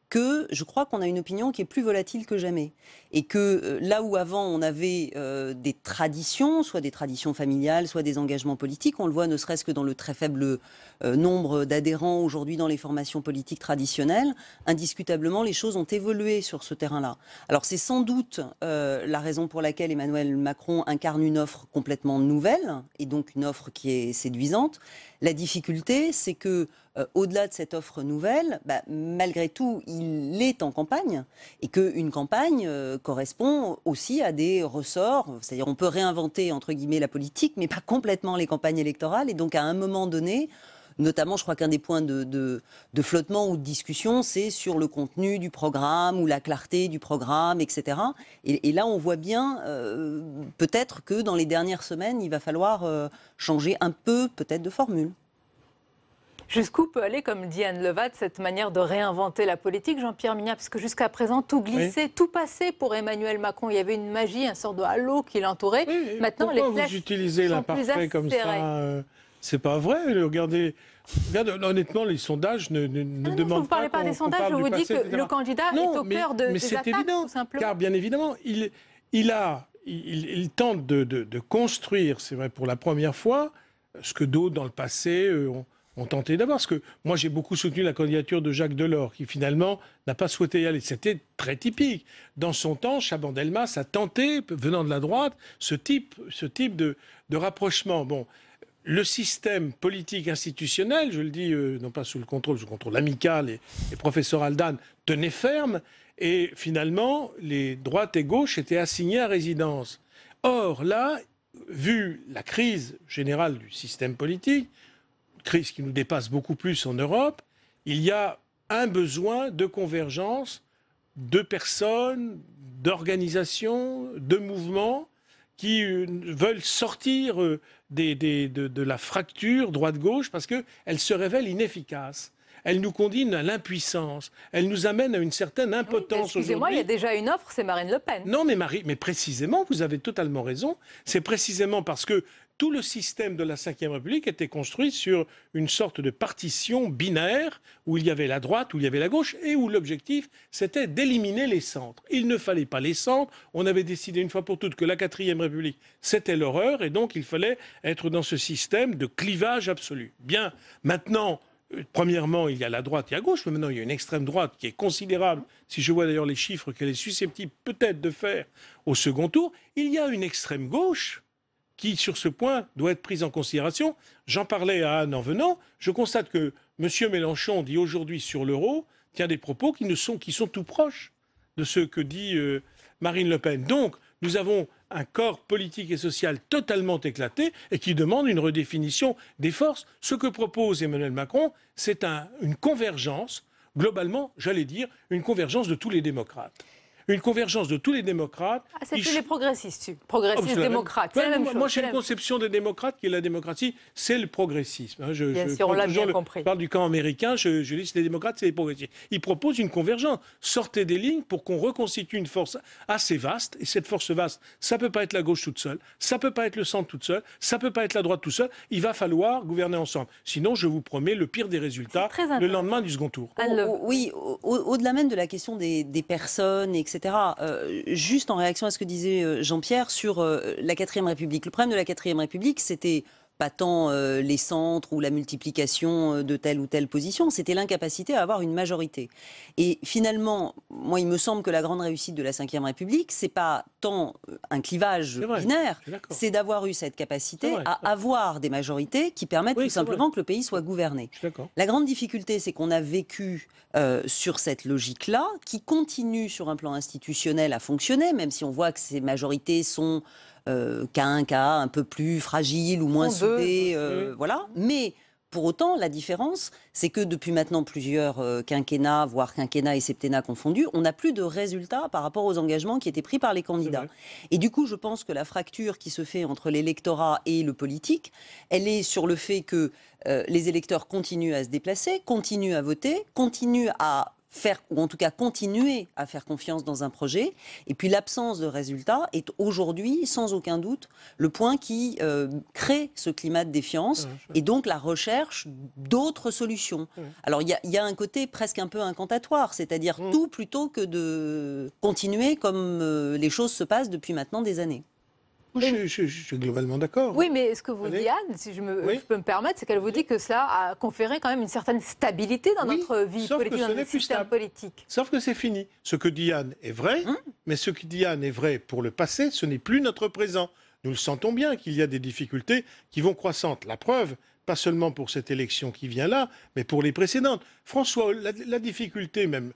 que je crois qu'on a une opinion qui est plus volatile que jamais. Et que là où avant on avait des traditions, soit des traditions familiales, soit des engagements politiques, on le voit ne serait-ce que dans le très faible nombre d'adhérents aujourd'hui dans les formations politiques traditionnelles, indiscutablement les choses ont évolué sur ce terrain-là. Alors c'est sans doute la raison pour laquelle Emmanuel Macron incarne une offre complètement nouvelle, et donc une offre qui est séduisante. La difficulté, c'est que au-delà de cette offre nouvelle, malgré tout, il est en campagne et qu'une campagne correspond aussi à des ressorts. C'est-à-dire on peut réinventer, entre guillemets, la politique, mais pas complètement les campagnes électorales. Et donc, à un moment donné, notamment, je crois qu'un des points de flottement ou de discussion, c'est sur le contenu du programme ou la clarté du programme, etc. Et là, on voit bien, peut-être que dans les dernières semaines, il va falloir changer un peu, peut-être, de formule. Jusqu'où peut aller, comme dit Anne Levat, cette manière de réinventer la politique, Jean-Pierre Mignat, parce que jusqu'à présent, tout glissait, oui, tout passait pour Emmanuel Macron. Il y avait une magie, un sort de halo qui l'entourait. Oui, maintenant, les flèches vous utilisez l'imparfait comme ça c'est pas vrai. Regardez, honnêtement, les sondages ne demandent pas. Vous ne parlez pas des sondages, je vous dis que le candidat est au cœur des attaques, évident, tout simplement. Car bien évidemment, il tente de construire, c'est vrai pour la première fois, ce que d'autres dans le passé ont tenté d'avoir. Parce que moi, j'ai beaucoup soutenu la candidature de Jacques Delors, qui finalement n'a pas souhaité y aller. C'était très typique. Dans son temps, Chaban-Delmas a tenté, venant de la droite, ce type de rapprochement. Bon, le système politique institutionnel, je le dis non pas sous le contrôle amical, et professeur Aldan tenait ferme, et finalement, les droites et gauches étaient assignées à résidence. Or, là, vu la crise générale du système politique, crise qui nous dépasse beaucoup plus en Europe, il y a un besoin de convergence de personnes, d'organisations, de mouvements qui veulent sortir de la fracture droite-gauche parce qu'elle se révèle inefficace. Elle nous condamne à l'impuissance. Elle nous amène à une certaine impotence aujourd'hui. Excusez-moi, il y a déjà une offre, c'est Marine Le Pen. Non, mais précisément, vous avez totalement raison. C'est précisément parce que tout le système de la Ve République était construit sur une sorte de partition binaire où il y avait la droite, où il y avait la gauche, et où l'objectif, c'était d'éliminer les centres. Il ne fallait pas les centres. On avait décidé une fois pour toutes que la 4e République, c'était l'horreur, et donc il fallait être dans ce système de clivage absolu. Bien, maintenant, premièrement, il y a la droite et la gauche, mais maintenant il y a une extrême droite qui est considérable. Si je vois d'ailleurs les chiffres qu'elle est susceptible peut-être de faire au second tour, il y a une extrême gauche qui, sur ce point, doit être prise en considération. J'en parlais à Anne en venant. Je constate que M. Mélenchon dit aujourd'hui sur l'euro, tient des propos qui sont tout proches de ce que dit Marine Le Pen. Donc, nous avons un corps politique et social totalement éclaté et qui demande une redéfinition des forces. Ce que propose Emmanuel Macron, c'est une convergence, globalement, j'allais dire, une convergence de tous les démocrates. Une convergence de tous les démocrates. Ah, c'est plus les progressistes, démocrates. C'est la même chose. Moi, j'ai une conception des démocrates qui est la démocratie, c'est le progressisme. Bien sûr, on l'a bien compris. Je parle du camp américain, je dis que les démocrates, c'est les progressistes. Ils proposent une convergence. Sortez des lignes pour qu'on reconstitue une force assez vaste. Et cette force vaste, ça ne peut pas être la gauche toute seule, ça ne peut pas être le centre toute seule, ça ne peut pas être la droite toute seule. Il va falloir gouverner ensemble. Sinon, je vous promets le pire des résultats le lendemain du second tour. Oui, au-delà même de la question des personnes, etc. Juste en réaction à ce que disait Jean-Pierre sur la 4e République. Le problème de la 4e République, c'était pas tant les centres ou la multiplication de telle ou telle position, c'était l'incapacité à avoir une majorité. Et finalement, moi, il me semble que la grande réussite de la 5e République, c'est pas tant un clivage binaire, c'est d'avoir eu cette capacité à avoir des majorités qui permettent tout simplement que le pays soit gouverné. La grande difficulté, c'est qu'on a vécu sur cette logique-là, qui continue sur un plan institutionnel à fonctionner, même si on voit que ces majorités sont qu'à un cas un peu plus fragile ou moins soudé. Voilà. Mais pour autant, la différence, c'est que depuis maintenant plusieurs quinquennats, voire quinquennats et septennats confondus, on n'a plus de résultats par rapport aux engagements qui étaient pris par les candidats. Et du coup, je pense que la fracture qui se fait entre l'électorat et le politique, elle est sur le fait que les électeurs continuent à se déplacer, continuent à voter, continuent à faire, ou en tout cas continuer à faire confiance dans un projet. Et puis l'absence de résultats est aujourd'hui, sans aucun doute, le point qui crée ce climat de défiance et donc la recherche d'autres solutions. Alors il y a un côté presque un peu incantatoire, c'est-à-dire tout plutôt que de continuer comme les choses se passent depuis maintenant des années. Je suis globalement d'accord. Oui, mais ce que vous dit Anne, si je peux me permettre, c'est qu'elle vous dit que cela a conféré quand même une certaine stabilité dans notre vie politique, dans notre système politique. Sauf que c'est fini. Ce que dit Anne est vrai, mais ce que dit Anne est vrai pour le passé, ce n'est plus notre présent. Nous le sentons bien qu'il y a des difficultés qui vont croissantes. La preuve, pas seulement pour cette élection qui vient là, mais pour les précédentes. François, la difficulté même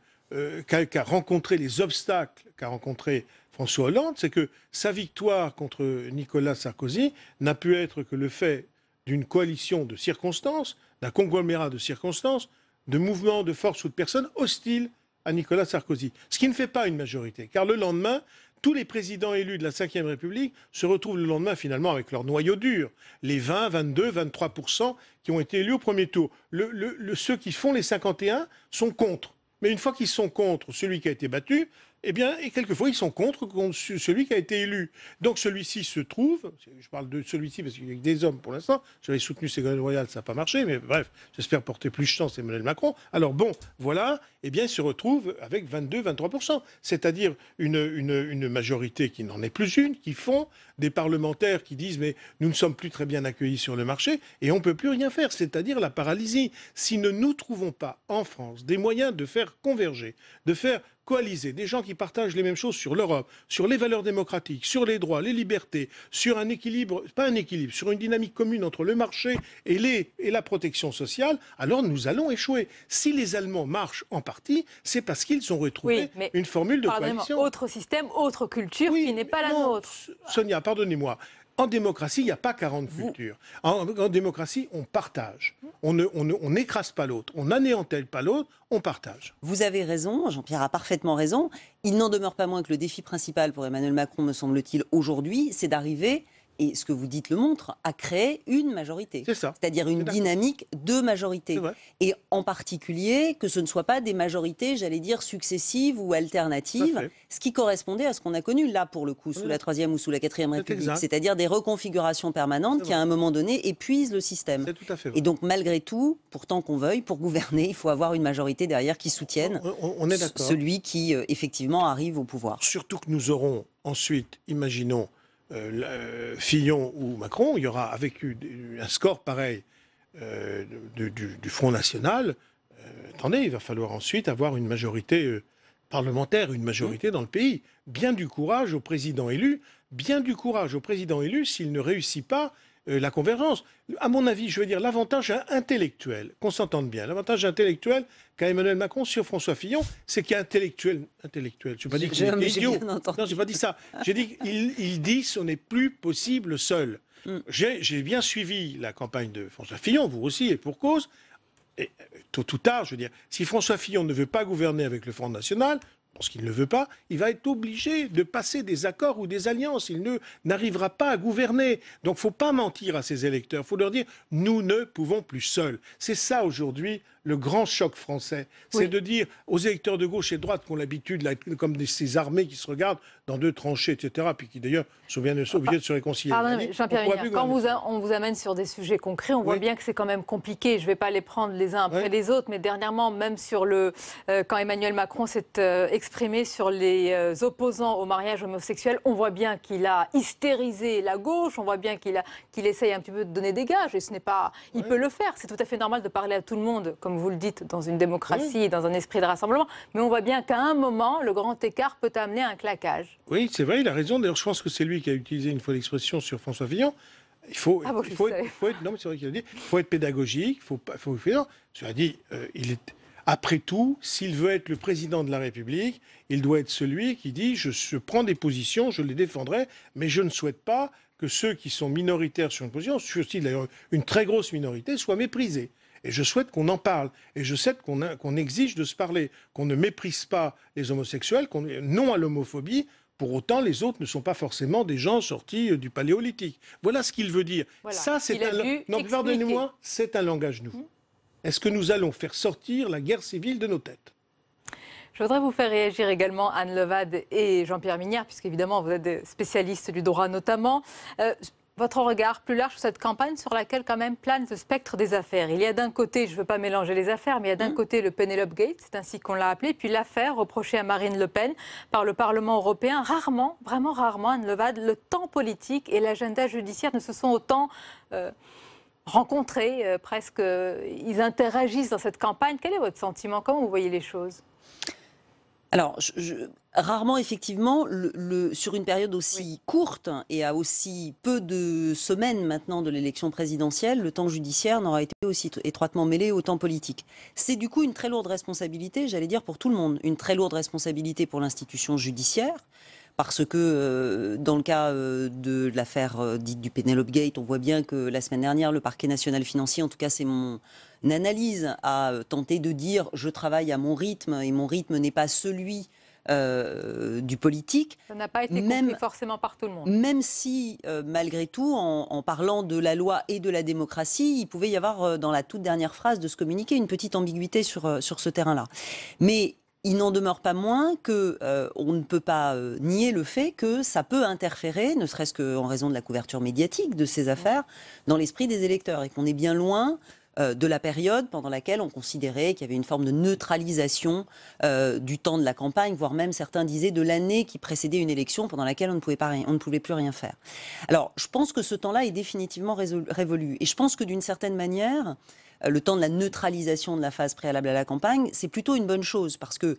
qu'a rencontré, les obstacles qu'a rencontré François Hollande, c'est que sa victoire contre Nicolas Sarkozy n'a pu être que le fait d'une coalition de circonstances, d'un conglomérat de circonstances, de mouvements, de forces ou de personnes hostiles à Nicolas Sarkozy. Ce qui ne fait pas une majorité, car le lendemain, tous les présidents élus de la Ve République se retrouvent le lendemain finalement avec leur noyau dur, les 20, 22, 23% qui ont été élus au premier tour. Ceux qui font les 51 sont contre. Mais une fois qu'ils sont contre celui qui a été battu, eh bien, et quelquefois, ils sont contre celui qui a été élu. Donc, celui-ci se trouve, je parle de celui-ci parce qu'il y a des hommes pour l'instant, j'avais soutenu Ségolène Royal, ça n'a pas marché, mais bref, j'espère porter plus chance Emmanuel Macron. Alors bon, voilà, eh bien, il se retrouve avec 22-23%, c'est-à-dire une majorité qui n'en est plus une, qui font des parlementaires qui disent « mais nous ne sommes plus très bien accueillis sur le marché et on ne peut plus rien faire », c'est-à-dire la paralysie. Si nous ne trouvons pas en France des moyens de faire converger, de faire coaliser des gens qui partagent les mêmes choses sur l'Europe, sur les valeurs démocratiques, sur les droits, les libertés, sur un équilibre, pas un équilibre, sur une dynamique commune entre le marché et la protection sociale, alors nous allons échouer. Si les Allemands marchent en partie, c'est parce qu'ils ont retrouvé une formule de coalition. Autre système, autre culture qui n'est pas la nôtre. Sonia, pardonnez-moi. En démocratie, il n'y a pas 40 cultures. En démocratie, on partage. On n'écrase pas l'autre. On n'anéantèle pas l'autre. On partage. Vous avez raison. Jean-Pierre a parfaitement raison. Il n'en demeure pas moins que le défi principal pour Emmanuel Macron, me semble-t-il, aujourd'hui, c'est d'arriver, et ce que vous dites le montre, à créer une majorité. C'est ça. C'est-à-dire une dynamique de majorité. Et en particulier, que ce ne soit pas des majorités, j'allais dire, successives ou alternatives, ce qui correspondait à ce qu'on a connu là, pour le coup, sous la Troisième ou sous la Quatrième République. C'est-à-dire des reconfigurations permanentes qui, à un moment donné, épuisent le système. C'est tout à fait vrai. Et donc, malgré tout, pourtant qu'on veuille, pour gouverner, il faut avoir une majorité derrière qui soutienne on est d'accord. Celui qui, effectivement, arrive au pouvoir. Surtout que nous aurons ensuite, imaginons, Fillon ou Macron, il y aura avec un score pareil du Front National. Attendez, il va falloir ensuite avoir une majorité parlementaire, une majorité dans le pays. Bien du courage au président élu, s'il ne réussit pas la convergence. À mon avis, je veux dire, l'avantage intellectuel, qu'on s'entende bien, l'avantage intellectuel qu'a Emmanuel Macron sur François Fillon, c'est qu'il est intellectuel. Je n'ai pas dit qu'il était idiot. Non, je n'ai pas dit ça. J'ai dit qu'il dit ce n'est plus possible seul. J'ai bien suivi la campagne de François Fillon, vous aussi, et pour cause. Et, tôt ou tard, je veux dire, si François Fillon ne veut pas gouverner avec le Front National, parce qu'il ne le veut pas, il va être obligé de passer des accords ou des alliances. Il n'arrivera pas à gouverner. Donc il ne faut pas mentir à ses électeurs. Il faut leur dire, nous ne pouvons plus seuls. C'est ça aujourd'hui le grand choc français. C'est de dire aux électeurs de gauche et de droite qui ont l'habitude, comme ces armées qui se regardent dans deux tranchées, etc., puis qui d'ailleurs sont bien obligés de se réconcilier. Jean-Pierre Vignard, quand on vous amène sur des sujets concrets, on voit bien que c'est quand même compliqué. Je ne vais pas les prendre les uns après les autres, mais dernièrement, même sur quand Emmanuel Macron s'est exprimé sur les opposants au mariage homosexuel, on voit bien qu'il a hystérisé la gauche, on voit bien qu'il essaye un petit peu de donner des gages, et ce n'est pas... Il peut le faire, c'est tout à fait normal de parler à tout le monde, comme vous le dites, dans une démocratie et dans un esprit de rassemblement, mais on voit bien qu'à un moment, le grand écart peut amener un claquage. Oui, c'est vrai, il a raison. D'ailleurs, je pense que c'est lui qui a utilisé une fois l'expression sur François Fillon. Il faut être, non, mais c'est vrai qu'il a dit, il faut être pédagogique, cela dit, Après tout, s'il veut être le président de la République, il doit être celui qui dit « je prends des positions, je les défendrai, mais je ne souhaite pas que ceux qui sont minoritaires sur une position, surtout d'ailleurs une très grosse minorité, soient méprisés. Et je souhaite qu'on en parle. Et je souhaite qu'on exige de se parler, qu'on ne méprise pas les homosexuels, qu'on non à l'homophobie. Pour autant, les autres ne sont pas forcément des gens sortis du Paléolithique. Voilà ce qu'il veut dire. Voilà. Ça, c'est non, pardonnez-moi, c'est un langage nouveau. Est-ce que nous allons faire sortir la guerre civile de nos têtes ? Je voudrais vous faire réagir également, Anne Levade et Jean-Pierre Mignard, puisqu'évidemment vous êtes des spécialistes du droit notamment. Votre regard plus large sur cette campagne sur laquelle quand même plane ce spectre des affaires. Il y a d'un côté, je ne veux pas mélanger les affaires, mais il y a d'un côté le Penelope Gate, c'est ainsi qu'on l'a appelé, puis l'affaire reprochée à Marine Le Pen par le Parlement européen. Rarement, vraiment rarement, Anne Levade, le temps politique et l'agenda judiciaire ne se sont autant rencontrés, presque, ils interagissent dans cette campagne. Quel est votre sentiment? Comment vous voyez les choses? Alors, rarement, effectivement, sur une période aussi courte et à aussi peu de semaines maintenant de l'élection présidentielle, le temps judiciaire n'aura été aussi étroitement mêlé au temps politique. C'est du coup une très lourde responsabilité, j'allais dire, pour tout le monde. Une très lourde responsabilité pour l'institution judiciaire, parce que dans le cas de l'affaire dite du Penelope Gate, on voit bien que la semaine dernière, le parquet national financier, en tout cas c'est mon analyse, a tenté de dire « je travaille à mon rythme et mon rythme n'est pas celui du politique ». Ça n'a pas été compris forcément par tout le monde. Même si, malgré tout, en parlant de la loi et de la démocratie, il pouvait y avoir dans la toute dernière phrase de ce communiqué une petite ambiguïté sur ce terrain-là. Mais il n'en demeure pas moins qu'on ne peut pas nier le fait que ça peut interférer, ne serait-ce qu'en raison de la couverture médiatique de ces affaires, dans l'esprit des électeurs, et qu'on est bien loin de la période pendant laquelle on considérait qu'il y avait une forme de neutralisation du temps de la campagne, voire même certains disaient de l'année qui précédait une élection pendant laquelle on ne pouvait plus rien faire. Alors, je pense que ce temps-là est définitivement révolu. Et je pense que d'une certaine manière, le temps de la neutralisation de la phase préalable à la campagne, c'est plutôt une bonne chose, parce que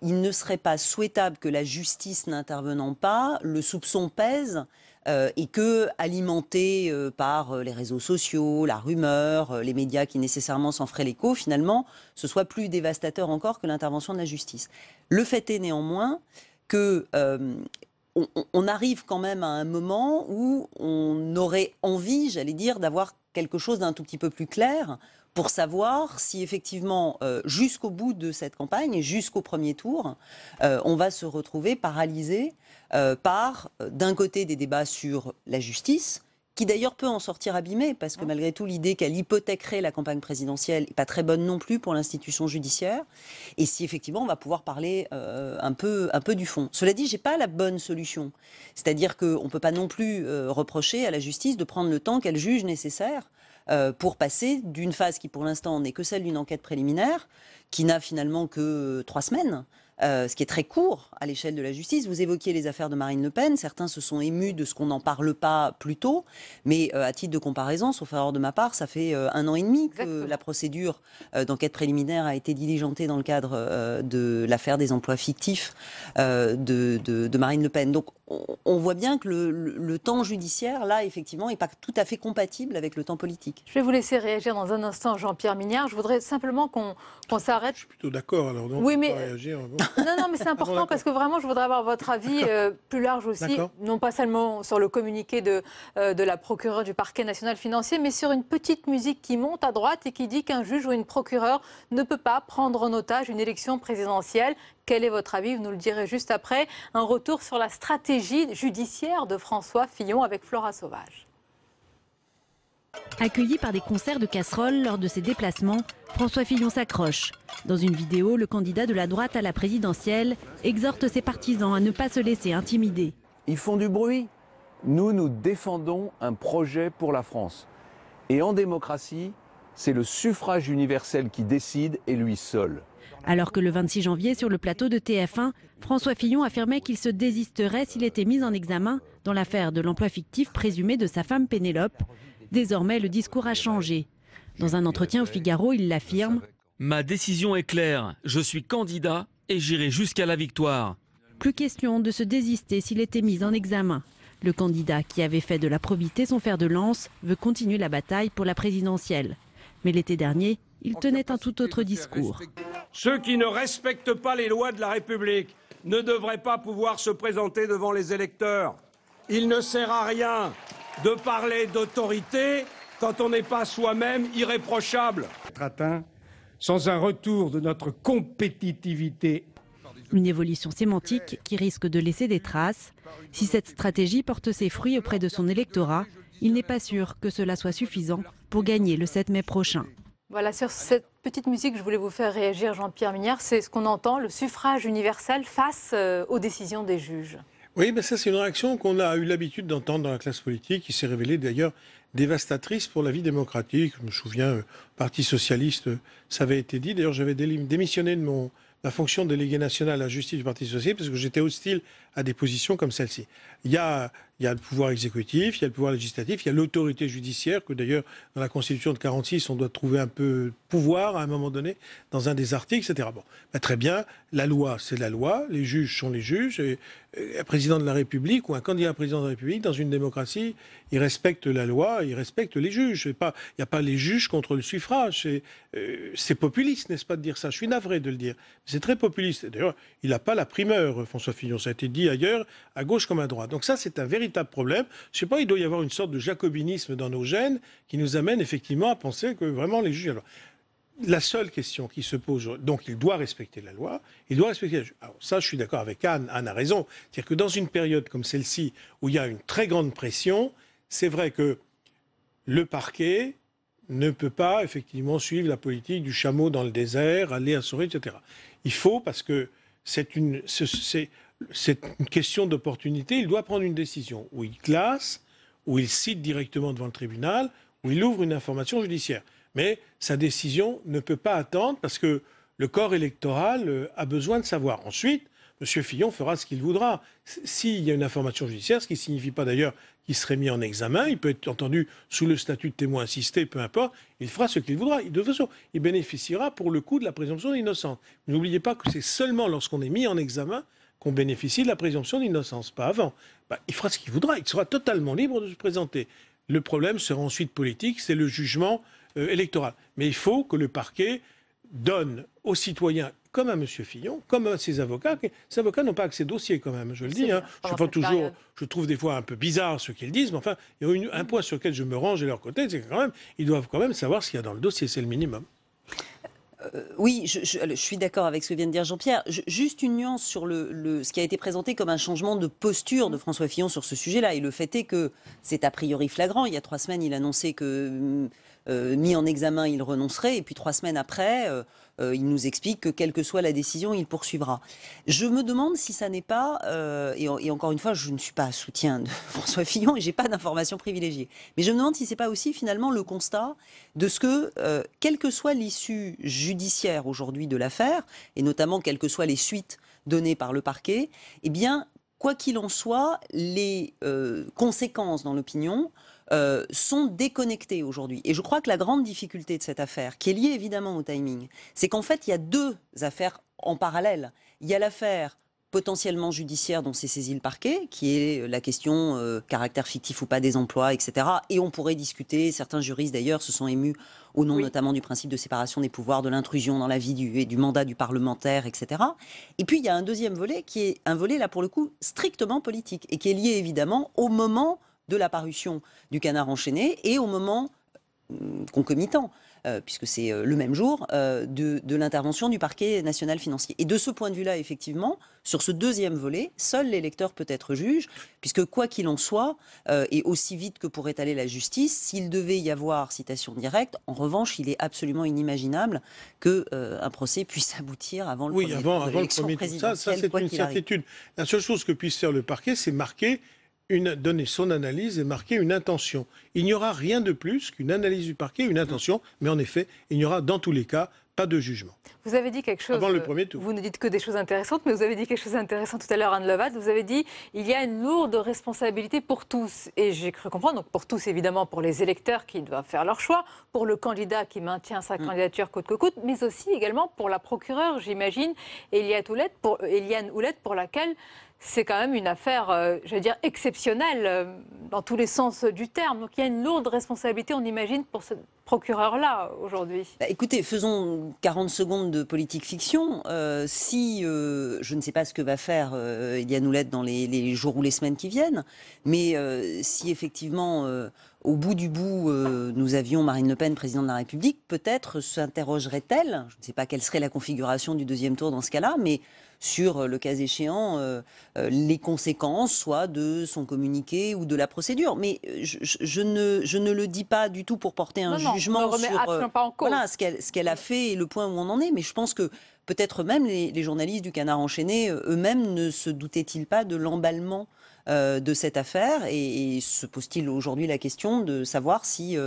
il ne serait pas souhaitable que la justice n'intervenant pas, le soupçon pèse, et que, alimenté par les réseaux sociaux, la rumeur, les médias qui nécessairement s'en feraient l'écho, finalement, ce soit plus dévastateur encore que l'intervention de la justice. Le fait est néanmoins que on arrive quand même à un moment où on aurait envie, j'allais dire, d'avoir quelque chose d'un tout petit peu plus clair pour savoir si effectivement, jusqu'au bout de cette campagne et jusqu'au premier tour, on va se retrouver paralysé par, d'un côté, des débats sur la justice, qui d'ailleurs peut en sortir abîmé, parce que malgré tout, l'idée qu'elle hypothéquerait la campagne présidentielle n'est pas très bonne non plus pour l'institution judiciaire, et si effectivement on va pouvoir parler un peu du fond. Cela dit, j'ai pas la bonne solution. C'est-à-dire qu'on ne peut pas non plus reprocher à la justice de prendre le temps qu'elle juge nécessaire pour passer d'une phase qui pour l'instant n'est que celle d'une enquête préliminaire, qui n'a finalement que 3 semaines, ce qui est très court à l'échelle de la justice. Vous évoquiez les affaires de Marine Le Pen. Certains se sont émus de ce qu'on n'en parle pas plus tôt. Mais à titre de comparaison, sauf erreur de ma part, ça fait 1 an et demi que la procédure d'enquête préliminaire a été diligentée dans le cadre de l'affaire des emplois fictifs de Marine Le Pen. Donc on voit bien que le temps judiciaire, là, effectivement, n'est pas tout à fait compatible avec le temps politique. Je vais vous laisser réagir dans un instant, Jean-Pierre Mignard. Je voudrais simplement qu'on s'arrête. Je suis plutôt d'accord, alors donc oui, on mais... peut réagir. Bon. Non, mais c'est important parce que vraiment, je voudrais avoir votre avis plus large aussi, non pas seulement sur le communiqué de la procureure du parquet national financier, mais sur une petite musique qui monte à droite et qui dit qu'un juge ou une procureure ne peut pas prendre en otage une élection présidentielle. Quel est votre avis? Vous nous le direz juste après. Un retour sur la stratégie judiciaire de François Fillon avec Flora Sauvage. Accueilli par des concerts de casseroles lors de ses déplacements, François Fillon s'accroche. Dans une vidéo, le candidat de la droite à la présidentielle exhorte ses partisans à ne pas se laisser intimider. Ils font du bruit. Nous défendons un projet pour la France. Et en démocratie, c'est le suffrage universel qui décide et lui seul. Alors que le 26 janvier, sur le plateau de TF1, François Fillon affirmait qu'il se désisterait s'il était mis en examen dans l'affaire de l'emploi fictif présumé de sa femme Pénélope. Désormais, le discours a changé. Dans un entretien au Figaro, il l'affirme. Ma décision est claire. Je suis candidat et j'irai jusqu'à la victoire. Plus question de se désister s'il était mis en examen. Le candidat qui avait fait de la probité son fer de lance veut continuer la bataille pour la présidentielle. Mais l'été dernier, il tenait un tout autre discours. Ceux qui ne respectent pas les lois de la République ne devraient pas pouvoir se présenter devant les électeurs. Il ne sert à rien de parler d'autorité quand on n'est pas soi-même irréprochable. Être atteint sans un retour de notre compétitivité. Une évolution sémantique qui risque de laisser des traces. Si cette stratégie porte ses fruits auprès de son électorat, il n'est pas sûr que cela soit suffisant pour gagner le 7 mai prochain. Voilà, sur cette petite musique, je voulais vous faire réagir, Jean-Pierre Mignard. C'est ce qu'on entend, le suffrage universel face aux décisions des juges. Oui, mais ça c'est une réaction qu'on a eu l'habitude d'entendre dans la classe politique, qui s'est révélée d'ailleurs dévastatrice pour la vie démocratique. Je me souviens, Parti socialiste, ça avait été dit. D'ailleurs, j'avais démissionné de ma fonction de délégué national à la justice du Parti socialiste parce que j'étais hostile à des positions comme celle-ci. Il y a le pouvoir exécutif, il y a le pouvoir législatif, il y a l'autorité judiciaire, que d'ailleurs, dans la Constitution de 1946, on doit trouver un peu de pouvoir à un moment donné, dans un des articles, etc. Bon, très bien, la loi, c'est la loi, les juges sont les juges, et un président de la République ou un candidat à président de la République, dans une démocratie, il respecte la loi, il respecte les juges. Il n'y a pas les juges contre le suffrage. C'est populiste, n'est-ce pas, de dire ça? Je suis navré de le dire. C'est très populiste. D'ailleurs, il n'a pas la primeur, François Fillon. Ça a été dit ailleurs, à gauche comme à droite. Donc ça, c'est un véritable problème. Je ne sais pas, il doit y avoir une sorte de jacobinisme dans nos gènes qui nous amène effectivement à penser que vraiment les juges... La seule question qui se pose, donc il doit respecter la loi, il doit respecter la loi. Alors ça, je suis d'accord avec Anne, Anne a raison. C'est-à-dire que dans une période comme celle-ci, où il y a une très grande pression, c'est vrai que le parquet ne peut pas effectivement suivre la politique du chameau dans le désert, aller à Soré, etc. Il faut, parce que c'est une question d'opportunité, il doit prendre une décision où il classe, où il cite directement devant le tribunal, où il ouvre une information judiciaire. Mais sa décision ne peut pas attendre parce que le corps électoral a besoin de savoir. Ensuite, M. Fillon fera ce qu'il voudra. S'il y a une information judiciaire, ce qui ne signifie pas d'ailleurs qu'il serait mis en examen, il peut être entendu sous le statut de témoin assisté, peu importe, il fera ce qu'il voudra. De toute façon, il bénéficiera pour le coup de la présomption d'innocence. N'oubliez pas que c'est seulement lorsqu'on est mis en examen qu'on bénéficie de la présomption d'innocence, pas avant. Il fera ce qu'il voudra, il sera totalement libre de se présenter. Le problème sera ensuite politique, c'est le jugement électoral. Mais il faut que le parquet donne aux citoyens, comme à M. Fillon, comme à ses avocats. Ces avocats n'ont pas accès au dossier quand même, je le dis. Je trouve des fois un peu bizarre ce qu'ils disent, mais enfin, il y a un point sur lequel je me range de leur côté, c'est que quand même, ils doivent quand même savoir ce qu'il y a dans le dossier, c'est le minimum. Oui, je suis d'accord avec ce que vient de dire Jean-Pierre. Juste une nuance sur ce qui a été présenté comme un changement de posture de François Fillon sur ce sujet-là. Et le fait est que c'est a priori flagrant. Il y a 3 semaines, il annonçait que, mis en examen, il renoncerait. Et puis 3 semaines après, il nous explique que quelle que soit la décision, il poursuivra. Je me demande si ça n'est pas, et encore une fois, je ne suis pas soutien de François Fillon et je n'ai pas d'informations privilégiées, mais je me demande si ce n'est pas aussi finalement le constat de ce que, quelle que soit l'issue judiciaire aujourd'hui de l'affaire, et notamment quelles que soient les suites données par le parquet, eh bien, quoi qu'il en soit, les conséquences dans l'opinion sont déconnectés aujourd'hui. Et je crois que la grande difficulté de cette affaire, qui est liée évidemment au timing, c'est qu'en fait, il y a 2 affaires en parallèle. Il y a l'affaire potentiellement judiciaire dont s'est saisi le parquet, qui est la question caractère fictif ou pas des emplois, etc. Et on pourrait discuter, certains juristes d'ailleurs se sont émus au nom notamment du principe de séparation des pouvoirs, de l'intrusion dans la vie du mandat du parlementaire, etc. Et puis il y a un deuxième volet qui est un volet là pour le coup strictement politique et qui est lié évidemment au moment de la parution du Canard enchaîné et au moment concomitant, puisque c'est le même jour, de l'intervention du parquet national financier. Et de ce point de vue-là, effectivement, sur ce deuxième volet, seul l'électeur peut être juge, puisque quoi qu'il en soit, et aussi vite que pourrait aller la justice, s'il devait y avoir citation directe, en revanche, il est absolument inimaginable qu'un procès puisse aboutir avant le premier tour de l'élection présidentielle. Ça, c'est une certitude. La seule chose que puisse faire le parquet, c'est marquer donner son analyse et marquer une intention. Il n'y aura rien de plus qu'une analyse du parquet, une intention, mais en effet, il n'y aura dans tous les cas pas de jugement. Vous avez dit quelque chose, avant le premier tour. Vous ne dites que des choses intéressantes, mais vous avez dit quelque chose d'intéressant tout à l'heure, Anne Levat. Vous avez dit il y a une lourde responsabilité pour tous. Et j'ai cru comprendre, donc pour tous évidemment, pour les électeurs qui doivent faire leur choix, pour le candidat qui maintient sa candidature coûte que coûte, mais aussi également pour la procureure, j'imagine, Éliane Houlette, pour laquelle c'est quand même une affaire, j'allais dire, exceptionnelle dans tous les sens du terme. Donc il y a une lourde responsabilité, on imagine, pour ce procureur-là aujourd'hui. Écoutez, faisons 40 secondes de politique fiction. Si, je ne sais pas ce que va faire Éliane Houlette dans les jours ou les semaines qui viennent, mais si effectivement, au bout du bout, nous avions Marine Le Pen, présidente de la République, peut-être s'interrogerait-elle, je ne sais pas quelle serait la configuration du deuxième tour dans ce cas-là, mais sur, le cas échéant, les conséquences, soit de son communiqué ou de la procédure. Mais je ne le dis pas du tout pour porter un jugement sur pas en cause. Voilà, ce qu'elle a fait et le point où on en est. Mais je pense que peut-être même les journalistes du Canard enchaîné eux-mêmes ne se doutaient-ils pas de l'emballement de cette affaire et se pose-t-il aujourd'hui la question de savoir si,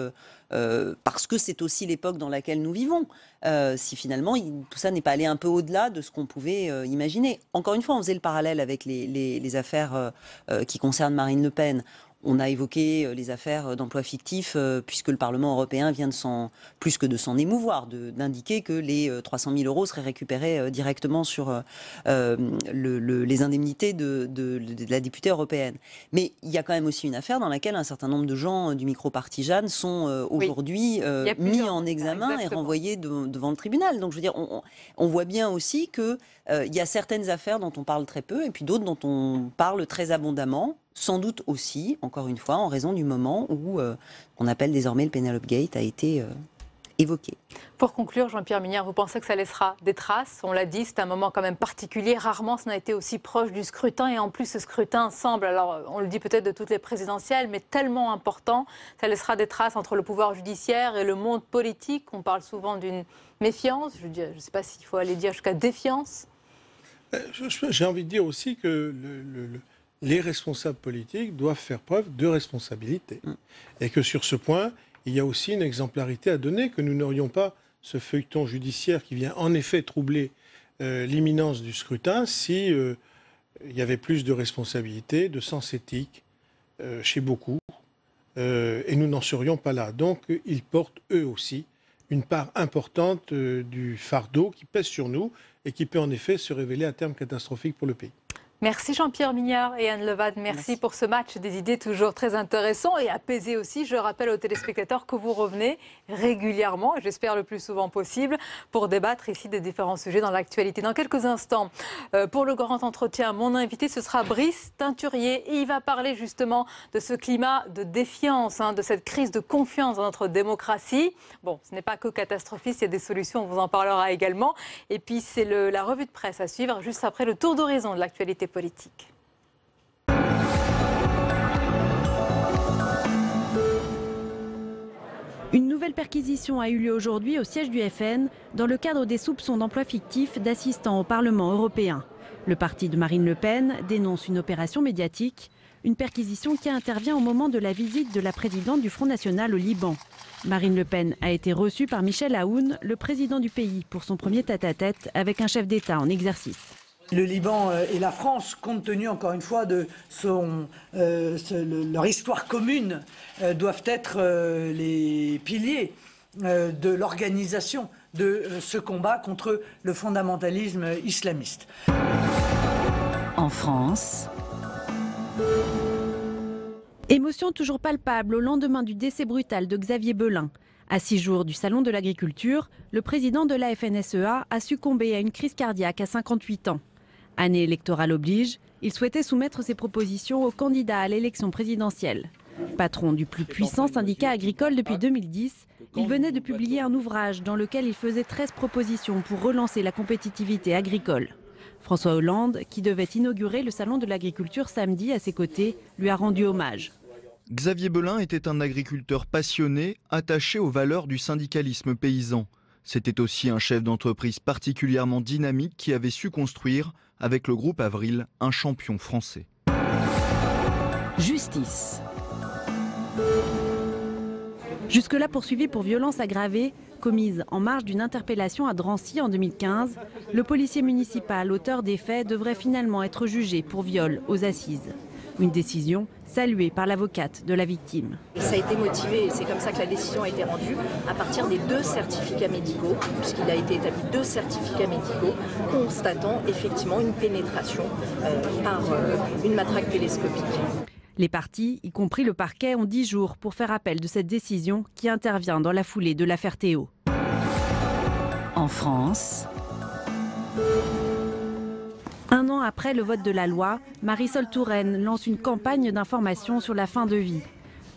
parce que c'est aussi l'époque dans laquelle nous vivons, si finalement tout ça n'est pas allé un peu au-delà de ce qu'on pouvait imaginer. Encore une fois, on faisait le parallèle avec les affaires qui concernent Marine Le Pen. On a évoqué les affaires d'emploi fictif, puisque le Parlement européen vient plus que de s'en émouvoir, d'indiquer que les 300 000 euros seraient récupérés directement sur les indemnités de la députée européenne. Mais il y a quand même aussi une affaire dans laquelle un certain nombre de gens du micro-partisan sont aujourd'hui mis en examen et renvoyés devant le tribunal. Donc je veux dire, on voit bien aussi qu'il y a certaines affaires dont on parle très peu et puis d'autres dont on parle très abondamment. Sans doute aussi, encore une fois, en raison du moment où on appelle désormais le Penelope Gate a été évoqué. Pour conclure, Jean-Pierre Mignard, vous pensez que ça laissera des traces? On l'a dit, c'est un moment quand même particulier. Rarement, ça n'a été aussi proche du scrutin. Et en plus, ce scrutin semble, alors on le dit peut-être de toutes les présidentielles, mais tellement important. Ça laissera des traces entre le pouvoir judiciaire et le monde politique. On parle souvent d'une méfiance. Je ne sais pas s'il faut aller dire jusqu'à défiance. J'ai envie de dire aussi que les responsables politiques doivent faire preuve de responsabilité. Et que sur ce point, il y a aussi une exemplarité à donner, que nous n'aurions pas ce feuilleton judiciaire qui vient en effet troubler l'imminence du scrutin si il y avait plus de responsabilité, de sens éthique chez beaucoup. Et nous n'en serions pas là. Donc ils portent eux aussi une part importante du fardeau qui pèse sur nous et qui peut en effet se révéler à terme catastrophique pour le pays. Merci Jean-Pierre Mignard et Anne Levade. Merci pour ce match des idées toujours très intéressant et apaisé aussi. Je rappelle aux téléspectateurs que vous revenez régulièrement, et j'espère le plus souvent possible, pour débattre ici des différents sujets dans l'actualité. Dans quelques instants, pour le grand entretien, mon invité, ce sera Brice Teinturier. Et il va parler justement de ce climat de défiance, de cette crise de confiance dans notre démocratie. Bon, ce n'est pas que catastrophiste, il y a des solutions, on vous en parlera également. Et puis c'est la revue de presse à suivre juste après le tour d'horizon de l'actualité politique. Une nouvelle perquisition a eu lieu aujourd'hui au siège du FN dans le cadre des soupçons d'emploi fictif d'assistants au Parlement européen. Le parti de Marine Le Pen dénonce une opération médiatique, une perquisition qui intervient au moment de la visite de la présidente du Front National au Liban. Marine Le Pen a été reçue par Michel Aoun, le président du pays, pour son premier tête-à-tête avec un chef d'État en exercice. Le Liban et la France, compte tenu encore une fois de leur histoire commune, doivent être les piliers de l'organisation de ce combat contre le fondamentalisme islamiste. En France, émotion toujours palpable au lendemain du décès brutal de Xavier Belin. À 6 jours du Salon de l'Agriculture, le président de la FNSEA a succombé à une crise cardiaque à 58 ans. Année électorale oblige, il souhaitait soumettre ses propositions aux candidats à l'élection présidentielle. Patron du plus puissant syndicat agricole depuis 2010, il venait de publier un ouvrage dans lequel il faisait 13 propositions pour relancer la compétitivité agricole. François Hollande, qui devait inaugurer le Salon de l'Agriculture samedi à ses côtés, lui a rendu hommage. Xavier Belin était un agriculteur passionné, attaché aux valeurs du syndicalisme paysan. C'était aussi un chef d'entreprise particulièrement dynamique qui avait su construire, avec le groupe Avril, un champion français. Justice. Jusque-là poursuivi pour violence aggravée, commise en marge d'une interpellation à Drancy en 2015, le policier municipal auteur des faits devrait finalement être jugé pour viol aux assises. Une décision saluée par l'avocate de la victime. Ça a été motivé, et c'est comme ça que la décision a été rendue, à partir des 2 certificats médicaux, puisqu'il a été établi 2 certificats médicaux constatant effectivement une pénétration par une matraque télescopique. Les parties, y compris le parquet, ont 10 jours pour faire appel de cette décision qui intervient dans la foulée de l'affaire Théo. En France, un an après le vote de la loi, Marisol Touraine lance une campagne d'information sur la fin de vie.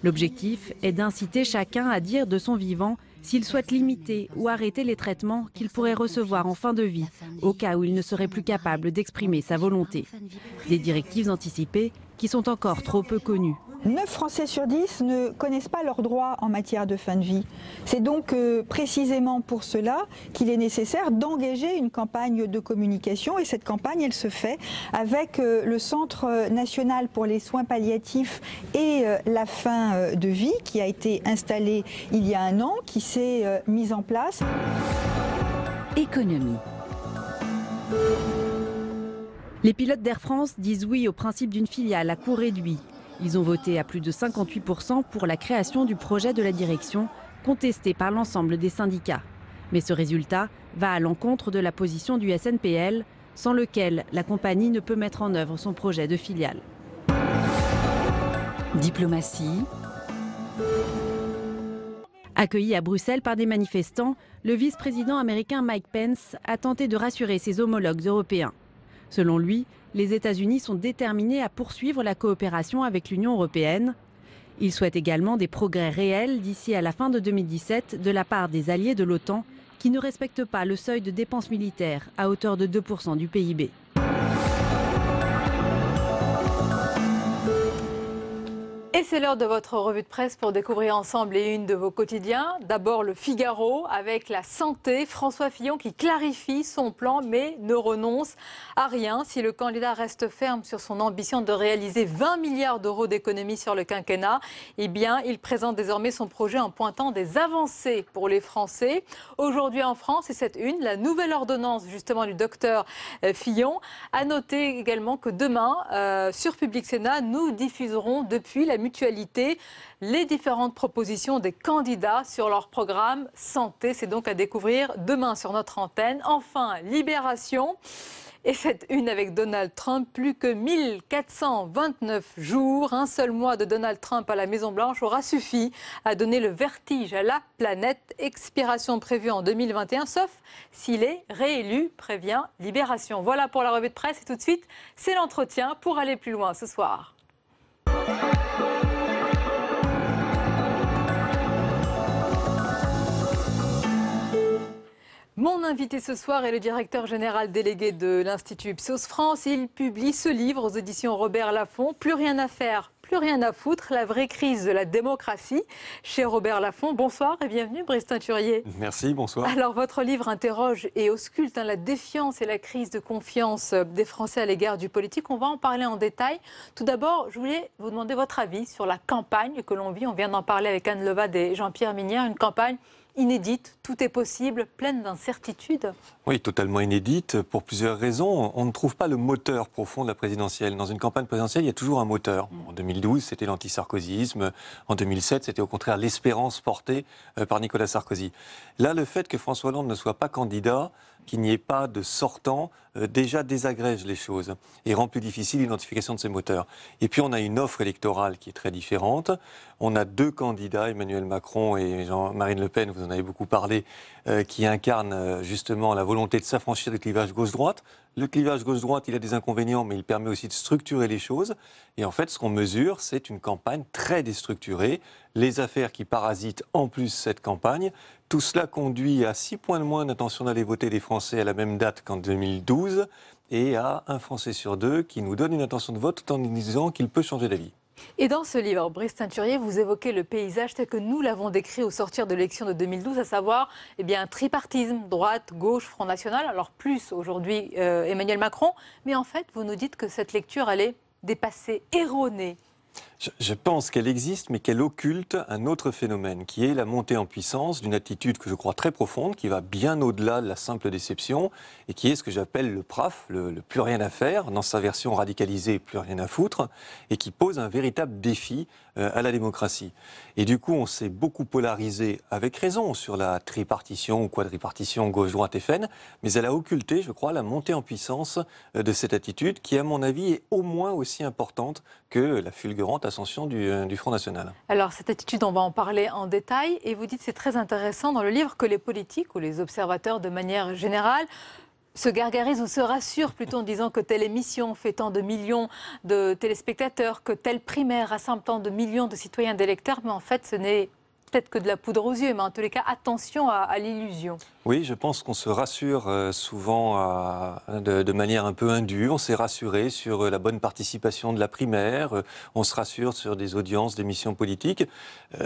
L'objectif est d'inciter chacun à dire de son vivant s'il souhaite limiter ou arrêter les traitements qu'il pourrait recevoir en fin de vie, au cas où il ne serait plus capable d'exprimer sa volonté. Des directives anticipées qui sont encore trop peu connues. 9 Français sur 10 ne connaissent pas leurs droits en matière de fin de vie. C'est donc précisément pour cela qu'il est nécessaire d'engager une campagne de communication, et cette campagne, elle se fait avec le Centre national pour les soins palliatifs et la fin de vie qui a été installé il y a un an, qui s'est mise en place. Économie. Les pilotes d'Air France disent oui au principe d'une filiale à coût réduit. Ils ont voté à plus de 58% pour la création du projet de la direction, contesté par l'ensemble des syndicats. Mais ce résultat va à l'encontre de la position du SNPL, sans lequel la compagnie ne peut mettre en œuvre son projet de filiale. Diplomatie. Accueilli à Bruxelles par des manifestants, le vice-président américain Mike Pence a tenté de rassurer ses homologues européens. Selon lui, les États-Unis sont déterminés à poursuivre la coopération avec l'Union européenne. Il souhaite également des progrès réels d'ici à la fin de 2017 de la part des alliés de l'OTAN qui ne respectent pas le seuil de dépenses militaires à hauteur de 2% du PIB. Et c'est l'heure de votre revue de presse pour découvrir ensemble les unes de vos quotidiens. D'abord le Figaro avec la santé. François Fillon qui clarifie son plan mais ne renonce à rien. Si le candidat reste ferme sur son ambition de réaliser 20 milliards d'euros d'économies sur le quinquennat, eh bien il présente désormais son projet en pointant des avancées pour les Français. Aujourd'hui en France, et cette une, la nouvelle ordonnance justement du docteur Fillon. À noter également que demain, sur Public Sénat, nous diffuserons depuis la Mutualité les différentes propositions des candidats sur leur programme santé. C'est donc à découvrir demain sur notre antenne. Enfin, Libération. Et cette une avec Donald Trump, plus que 1429 jours, un seul mois de Donald Trump à la Maison-Blanche aura suffi à donner le vertige à la planète. Expiration prévue en 2021, sauf s'il est réélu, prévient Libération. Voilà pour la revue de presse et tout de suite, c'est l'entretien pour aller plus loin ce soir. Mon invité ce soir est le directeur général délégué de l'Institut Ipsos France. Il publie ce livre aux éditions Robert Laffont, Plus rien à faire, plus rien à foutre, la vraie crise de la démocratie. Chez Robert Laffont, bonsoir et bienvenue Brice Teinturier. Merci, bonsoir. Alors votre livre interroge et ausculte la défiance et la crise de confiance des Français à l'égard du politique. On va en parler en détail. Tout d'abord, je voulais vous demander votre avis sur la campagne que l'on vit. On vient d'en parler avec Anne Levade et Jean-Pierre Minière, une campagne inédite, tout est possible, pleine d'incertitudes. Oui, totalement inédite, pour plusieurs raisons. On ne trouve pas le moteur profond de la présidentielle. Dans une campagne présidentielle, il y a toujours un moteur. En 2012, c'était l'anti-sarkozysme. En 2007, c'était au contraire l'espérance portée par Nicolas Sarkozy. Là, le fait que François Hollande ne soit pas candidat, qu'il n'y ait pas de sortant, déjà désagrège les choses et rend plus difficile l'identification de ces moteurs. Et puis on a une offre électorale qui est très différente. On a 2 candidats, Emmanuel Macron et Marine Le Pen, vous en avez beaucoup parlé, qui incarnent justement la volonté de s'affranchir du clivage gauche-droite. Le clivage gauche-droite, il a des inconvénients, mais il permet aussi de structurer les choses. Et en fait, ce qu'on mesure, c'est une campagne très déstructurée. Les affaires qui parasitent en plus cette campagne. Tout cela conduit à 6 points de moins d'intention d'aller voter des Français à la même date qu'en 2012 et à 1 Français sur 2 qui nous donne une intention de vote tout en disant qu'il peut changer d'avis. Et dans ce livre, Brice Teinturier, vous évoquez le paysage tel que nous l'avons décrit au sortir de l'élection de 2012, à savoir un tripartisme, droite, gauche, Front National, alors plus aujourd'hui Emmanuel Macron, mais en fait, vous nous dites que cette lecture, elle est dépassée, erronée. Je pense qu'elle existe, mais qu'elle occulte un autre phénomène, qui est la montée en puissance d'une attitude que je crois très profonde, qui va bien au-delà de la simple déception, et qui est ce que j'appelle le PRAF, le plus rien à faire, dans sa version radicalisée, plus rien à foutre, et qui pose un véritable défi à la démocratie. Et du coup, on s'est beaucoup polarisé, avec raison, sur la tripartition ou quadripartition gauche-droite FN, mais elle a occulté, je crois, la montée en puissance de cette attitude, qui, à mon avis, est au moins aussi importante que la fulgurante ascension du Front National. Alors, cette attitude, on va en parler en détail. Et vous dites, c'est très intéressant dans le livre, que les politiques ou les observateurs, de manière générale, se gargarisent ou se rassurent plutôt en disant que telle émission fait tant de millions de téléspectateurs, que telle primaire rassemble tant de millions de citoyens d'électeurs. Mais en fait, ce n'est peut-être que de la poudre aux yeux, mais en tous les cas, attention à l'illusion. Oui, je pense qu'on se rassure souvent de manière un peu indue. On s'est rassuré sur la bonne participation de la primaire, on se rassure sur des audiences d'émissions politiques.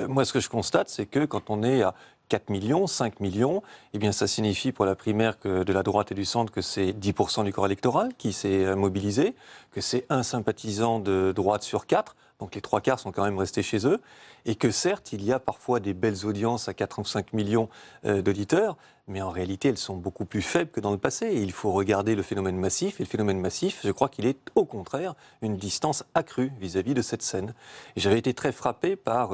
Moi, ce que je constate, c'est que quand on est à 4 millions, 5 millions, eh bien, ça signifie pour la primaire de la droite et du centre que c'est 10% du corps électoral qui s'est mobilisé, que c'est un sympathisant de droite sur 4, donc les 3/4 sont quand même restés chez eux, et que certes, il y a parfois des belles audiences à 4 ou 5 millions d'auditeurs, mais en réalité, elles sont beaucoup plus faibles que dans le passé. Et il faut regarder le phénomène massif, et le phénomène massif, je crois qu'il est au contraire une distance accrue vis-à-vis de cette scène. Et j'avais été très frappé par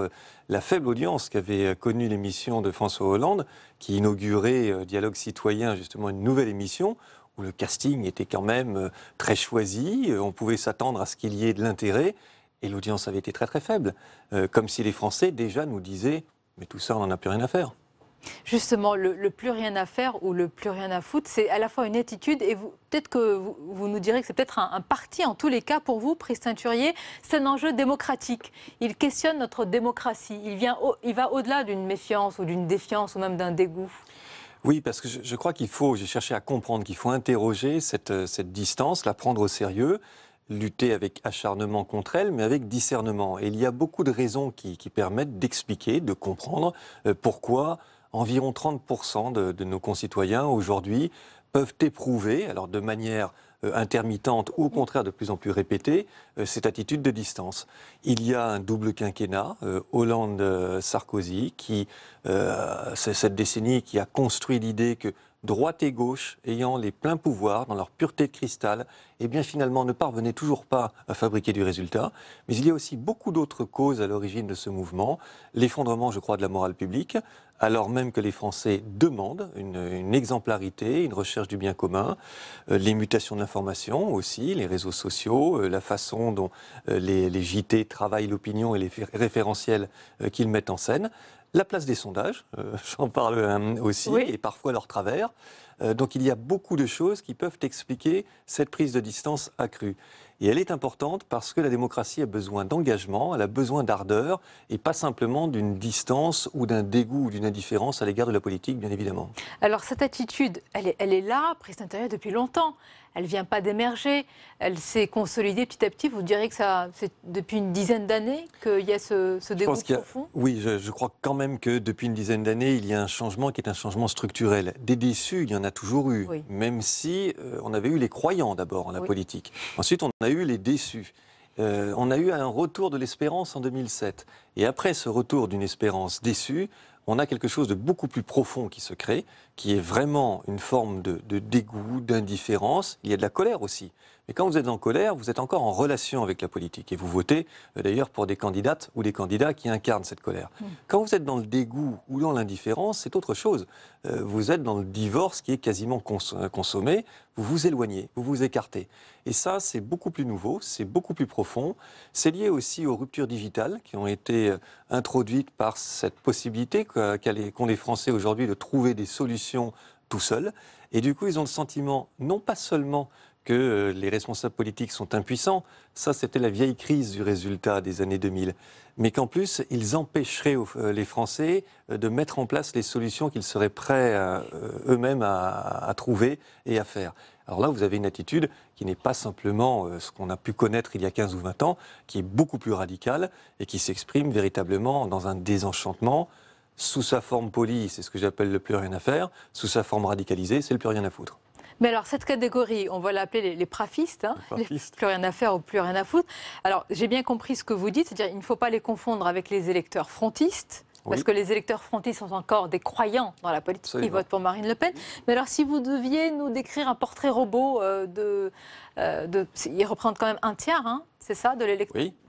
la faible audience qu'avait connue l'émission de François Hollande, qui inaugurait Dialogue citoyen, justement une nouvelle émission, où le casting était quand même très choisi, on pouvait s'attendre à ce qu'il y ait de l'intérêt, et l'audience avait été très très faible, comme si les Français déjà nous disaient « mais tout ça, on n'en a plus rien à faire ». Justement, le plus rien à faire ou le plus rien à foutre, c'est à la fois une attitude et peut-être que vous nous direz que c'est peut-être un parti, en tous les cas pour vous, Brice Teinturier, c'est un enjeu démocratique. Il questionne notre démocratie. Il va au-delà d'une méfiance ou d'une défiance ou même d'un dégoût. Oui, parce que je crois j'ai cherché à comprendre qu'il faut interroger cette distance, la prendre au sérieux, lutter avec acharnement contre elle, mais avec discernement. Et il y a beaucoup de raisons qui permettent d'expliquer, de comprendre pourquoi environ 30% de nos concitoyens aujourd'hui peuvent éprouver, alors de manière intermittente ou au contraire de plus en plus répétée, cette attitude de distance. Il y a un double quinquennat, Hollande-Sarkozy, c'est cette décennie qui a construit l'idée que droite et gauche, ayant les pleins pouvoirs dans leur pureté de cristal, eh bien finalement ne parvenaient toujours pas à fabriquer du résultat. Mais il y a aussi beaucoup d'autres causes à l'origine de ce mouvement. L'effondrement, je crois, de la morale publique, alors même que les Français demandent une exemplarité, une recherche du bien commun, les mutations de l'information aussi, les réseaux sociaux, la façon dont les JT travaillent l'opinion et les référentiels qu'ils mettent en scène. La place des sondages, j'en parle aussi, oui. Et parfois leur travers. Donc il y a beaucoup de choses qui peuvent expliquer cette prise de distance accrue. Et elle est importante parce que la démocratie a besoin d'engagement, elle a besoin d'ardeur, et pas simplement d'une distance ou d'un dégoût ou d'une indifférence à l'égard de la politique, bien évidemment. Alors cette attitude, elle est là, Brice Teinturier, depuis longtemps. Elle ne vient pas d'émerger, elle s'est consolidée petit à petit. Vous diriez que c'est depuis une dizaine d'années qu'il y a ce dégoût profond ? Oui, je crois quand même que depuis une dizaine d'années, il y a un changement qui est un changement structurel. Des déçus, il y en a toujours eu, oui. Même si on avait eu les croyants d'abord en la politique. Ensuite, on a eu les déçus. On a eu un retour de l'espérance en 2007. Et après ce retour d'une espérance déçue, on a quelque chose de beaucoup plus profond qui se crée, qui est vraiment une forme de dégoût, d'indifférence. Il y a de la colère aussi. Mais quand vous êtes en colère, vous êtes encore en relation avec la politique. Et vous votez d'ailleurs pour des candidates ou des candidats qui incarnent cette colère. Quand vous êtes dans le dégoût ou dans l'indifférence, c'est autre chose. Vous êtes dans le divorce qui est quasiment consommé. Vous vous éloignez, vous vous écartez. Et ça, c'est beaucoup plus nouveau, c'est beaucoup plus profond. C'est lié aussi aux ruptures digitales qui ont été introduites par cette possibilité qu'ont les Français aujourd'hui de trouver des solutions tout seuls. Et du coup, ils ont le sentiment, non pas seulement que les responsables politiques sont impuissants, ça c'était la vieille crise du résultat des années 2000, mais qu'en plus ils empêcheraient les Français de mettre en place les solutions qu'ils seraient prêts eux-mêmes à trouver et à faire. Alors là, vous avez une attitude qui n'est pas simplement ce qu'on a pu connaître il y a 15 ou 20 ans, qui est beaucoup plus radicale et qui s'exprime véritablement dans un désenchantement. Sous sa forme polie, c'est ce que j'appelle le plus rien à faire. Sous sa forme radicalisée, c'est le plus rien à foutre. Mais alors, cette catégorie, on va l'appeler les prafistes, hein, les plus rien à faire ou plus rien à foutre. Alors, j'ai bien compris ce que vous dites, c'est-à-dire qu'il ne faut pas les confondre avec les électeurs frontistes, parce que les électeurs frontistes sont encore des croyants dans la politique, qui votent pour Marine Le Pen. Mais alors, si vous deviez nous décrire un portrait robot ils représentent quand même un tiers, hein, c'est ça, de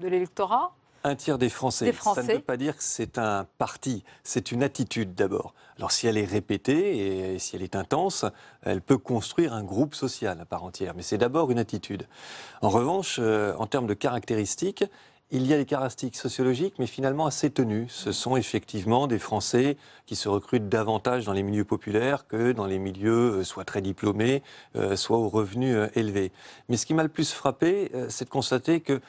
l'électorat. Un tiers des Français. Ça ne veut pas dire que c'est un parti, c'est une attitude d'abord. Alors si elle est répétée et si elle est intense, elle peut construire un groupe social à part entière. Mais c'est d'abord une attitude. En revanche, en termes de caractéristiques, il y a des caractéristiques sociologiques, mais finalement assez tenues. Ce sont effectivement des Français qui se recrutent davantage dans les milieux populaires que dans les milieux soit très diplômés, soit aux revenus élevés. Mais ce qui m'a le plus frappé, c'est de constater que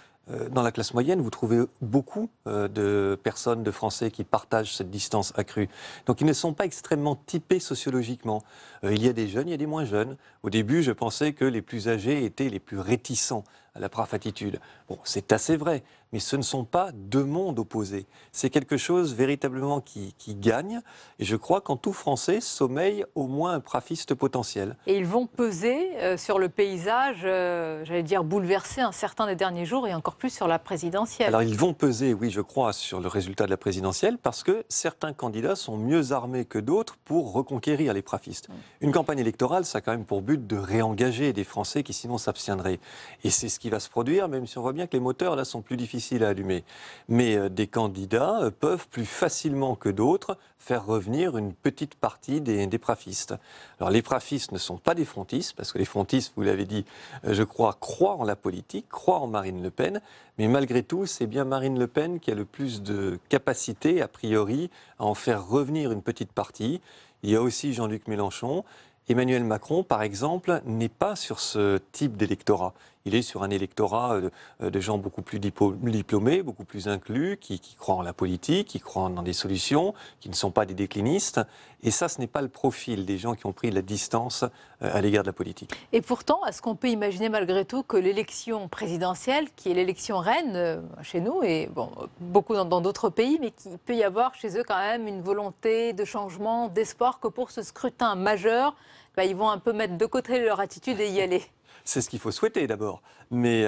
dans la classe moyenne, vous trouvez beaucoup de personnes, de Français qui partagent cette distance accrue. Donc ils ne sont pas extrêmement typés sociologiquement. Il y a des jeunes, il y a des moins jeunes. Au début, je pensais que les plus âgés étaient les plus réticents à la praf-attitude. Bon, c'est assez vrai, mais ce ne sont pas deux mondes opposés. C'est quelque chose véritablement qui gagne, et je crois qu'en tout Français sommeille au moins un prafiste potentiel. Et ils vont peser sur le paysage, j'allais dire bouleverser un certain des derniers jours, et encore plus sur la présidentielle. Alors ils vont peser, oui, je crois, sur le résultat de la présidentielle, parce que certains candidats sont mieux armés que d'autres pour reconquérir les prafistes. Une campagne électorale, ça a quand même pour but de réengager des Français qui sinon s'abstiendraient. Et c'est ce qui va se produire, même si on voit bien que les moteurs là sont plus difficiles à allumer. Mais des candidats peuvent plus facilement que d'autres faire revenir une petite partie des prafistes. Alors les prafistes ne sont pas des frontistes, parce que les frontistes, vous l'avez dit, je crois, croient en la politique, croient en Marine Le Pen, mais malgré tout, c'est bien Marine Le Pen qui a le plus de capacité, a priori, à en faire revenir une petite partie. Il y a aussi Jean-Luc Mélenchon. Emmanuel Macron, par exemple, n'est pas sur ce type d'électorat. Il est sur un électorat de gens beaucoup plus diplômés, beaucoup plus inclus, qui croient en la politique, qui croient dans des solutions, qui ne sont pas des déclinistes. Et ça, ce n'est pas le profil des gens qui ont pris la distance à l'égard de la politique. Et pourtant, est-ce qu'on peut imaginer malgré tout que l'élection présidentielle, qui est l'élection reine chez nous, et bon, beaucoup dans d'autres pays, mais qu'il peut y avoir chez eux quand même une volonté de changement, d'espoir que pour ce scrutin majeur, ils vont un peu mettre de côté leur attitude et y aller? C'est ce qu'il faut souhaiter d'abord. Mais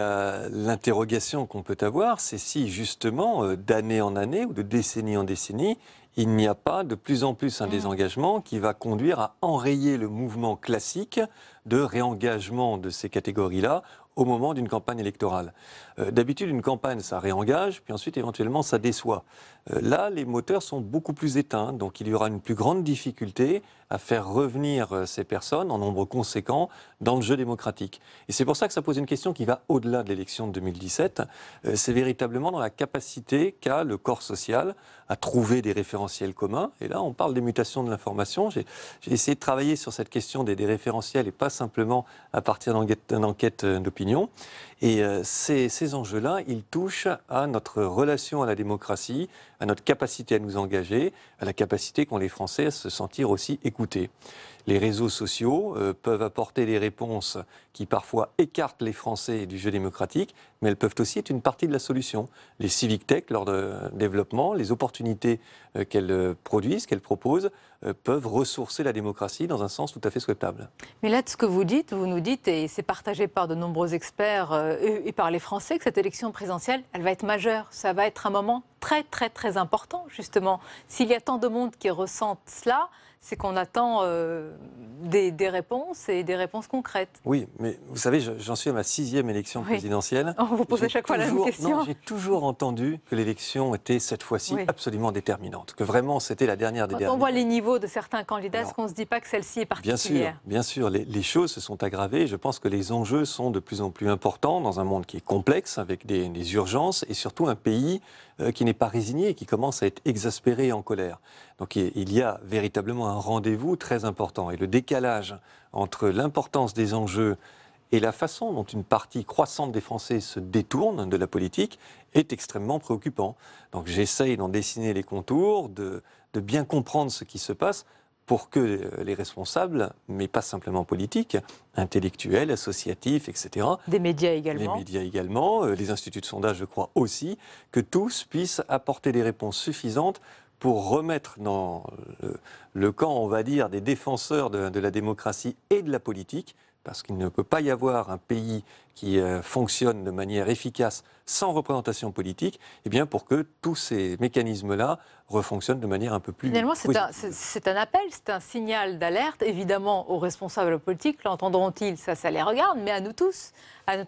l'interrogation qu'on peut avoir, c'est si justement, d'année en année ou de décennie en décennie, il n'y a pas de plus en plus un désengagement qui va conduire à enrayer le mouvement classique de réengagement de ces catégories-là au moment d'une campagne électorale. D'habitude, une campagne, ça réengage, puis ensuite, éventuellement, ça déçoit. Là, les moteurs sont beaucoup plus éteints, donc il y aura une plus grande difficulté à faire revenir ces personnes en nombre conséquent dans le jeu démocratique. Et c'est pour ça que ça pose une question qui va au-delà de l'élection de 2017. C'est véritablement dans la capacité qu'a le corps social à trouver des référentiels communs. Et là, on parle des mutations de l'information. J'ai essayé de travailler sur cette question des référentiels et pas simplement à partir d'enquêtes d'opinion. Et ces enjeux-là, ils touchent à notre relation à la démocratie, à notre capacité à nous engager, à la capacité qu'ont les Français à se sentir aussi écoutés. Les réseaux sociaux peuvent apporter des réponses qui parfois écartent les Français du jeu démocratique, mais elles peuvent aussi être une partie de la solution. Les civic tech, leur développement, les opportunités qu'elles produisent, qu'elles proposent, peuvent ressourcer la démocratie dans un sens tout à fait souhaitable. Mais là, de ce que vous nous dites, et c'est partagé par de nombreux experts et par les Français, que cette élection présidentielle, elle va être majeure. Ça va être un moment très, très, très important, justement. S'il y a tant de monde qui ressentent cela, c'est qu'on attend des réponses et des réponses concrètes. Oui, mais vous savez, j'en suis à ma 6e élection présidentielle. On vous pose à chaque fois la même question. Non, j'ai toujours entendu que l'élection était cette fois-ci absolument déterminante, que vraiment c'était la dernière des dernières. Quand on voit les niveaux de certains candidats, est-ce qu'on ne se dit pas que celle-ci est particulière? Bien sûr, les choses se sont aggravées. Je pense que les enjeux sont de plus en plus importants dans un monde qui est complexe, avec des urgences, et surtout un pays qui n'est pas résigné et qui commence à être exaspéré et en colère. Donc il y a véritablement un rendez-vous très important. Et le décalage entre l'importance des enjeux et la façon dont une partie croissante des Français se détourne de la politique est extrêmement préoccupant. Donc j'essaye d'en dessiner les contours, de bien comprendre ce qui se passe, pour que les responsables, mais pas simplement politiques, intellectuels, associatifs, etc. Des médias également. Les médias également, les instituts de sondage, je crois aussi, que tous puissent apporter des réponses suffisantes pour remettre dans le camp, on va dire, des défenseurs de la démocratie et de la politique, parce qu'il ne peut pas y avoir un pays qui fonctionne de manière efficace sans représentation politique, eh bien pour que tous ces mécanismes-là refonctionnent de manière un peu plus Finalement, positive. c'est un appel, c'est un signal d'alerte, évidemment aux responsables politiques, l'entendront-ils, ça les regarde, mais à nous tous,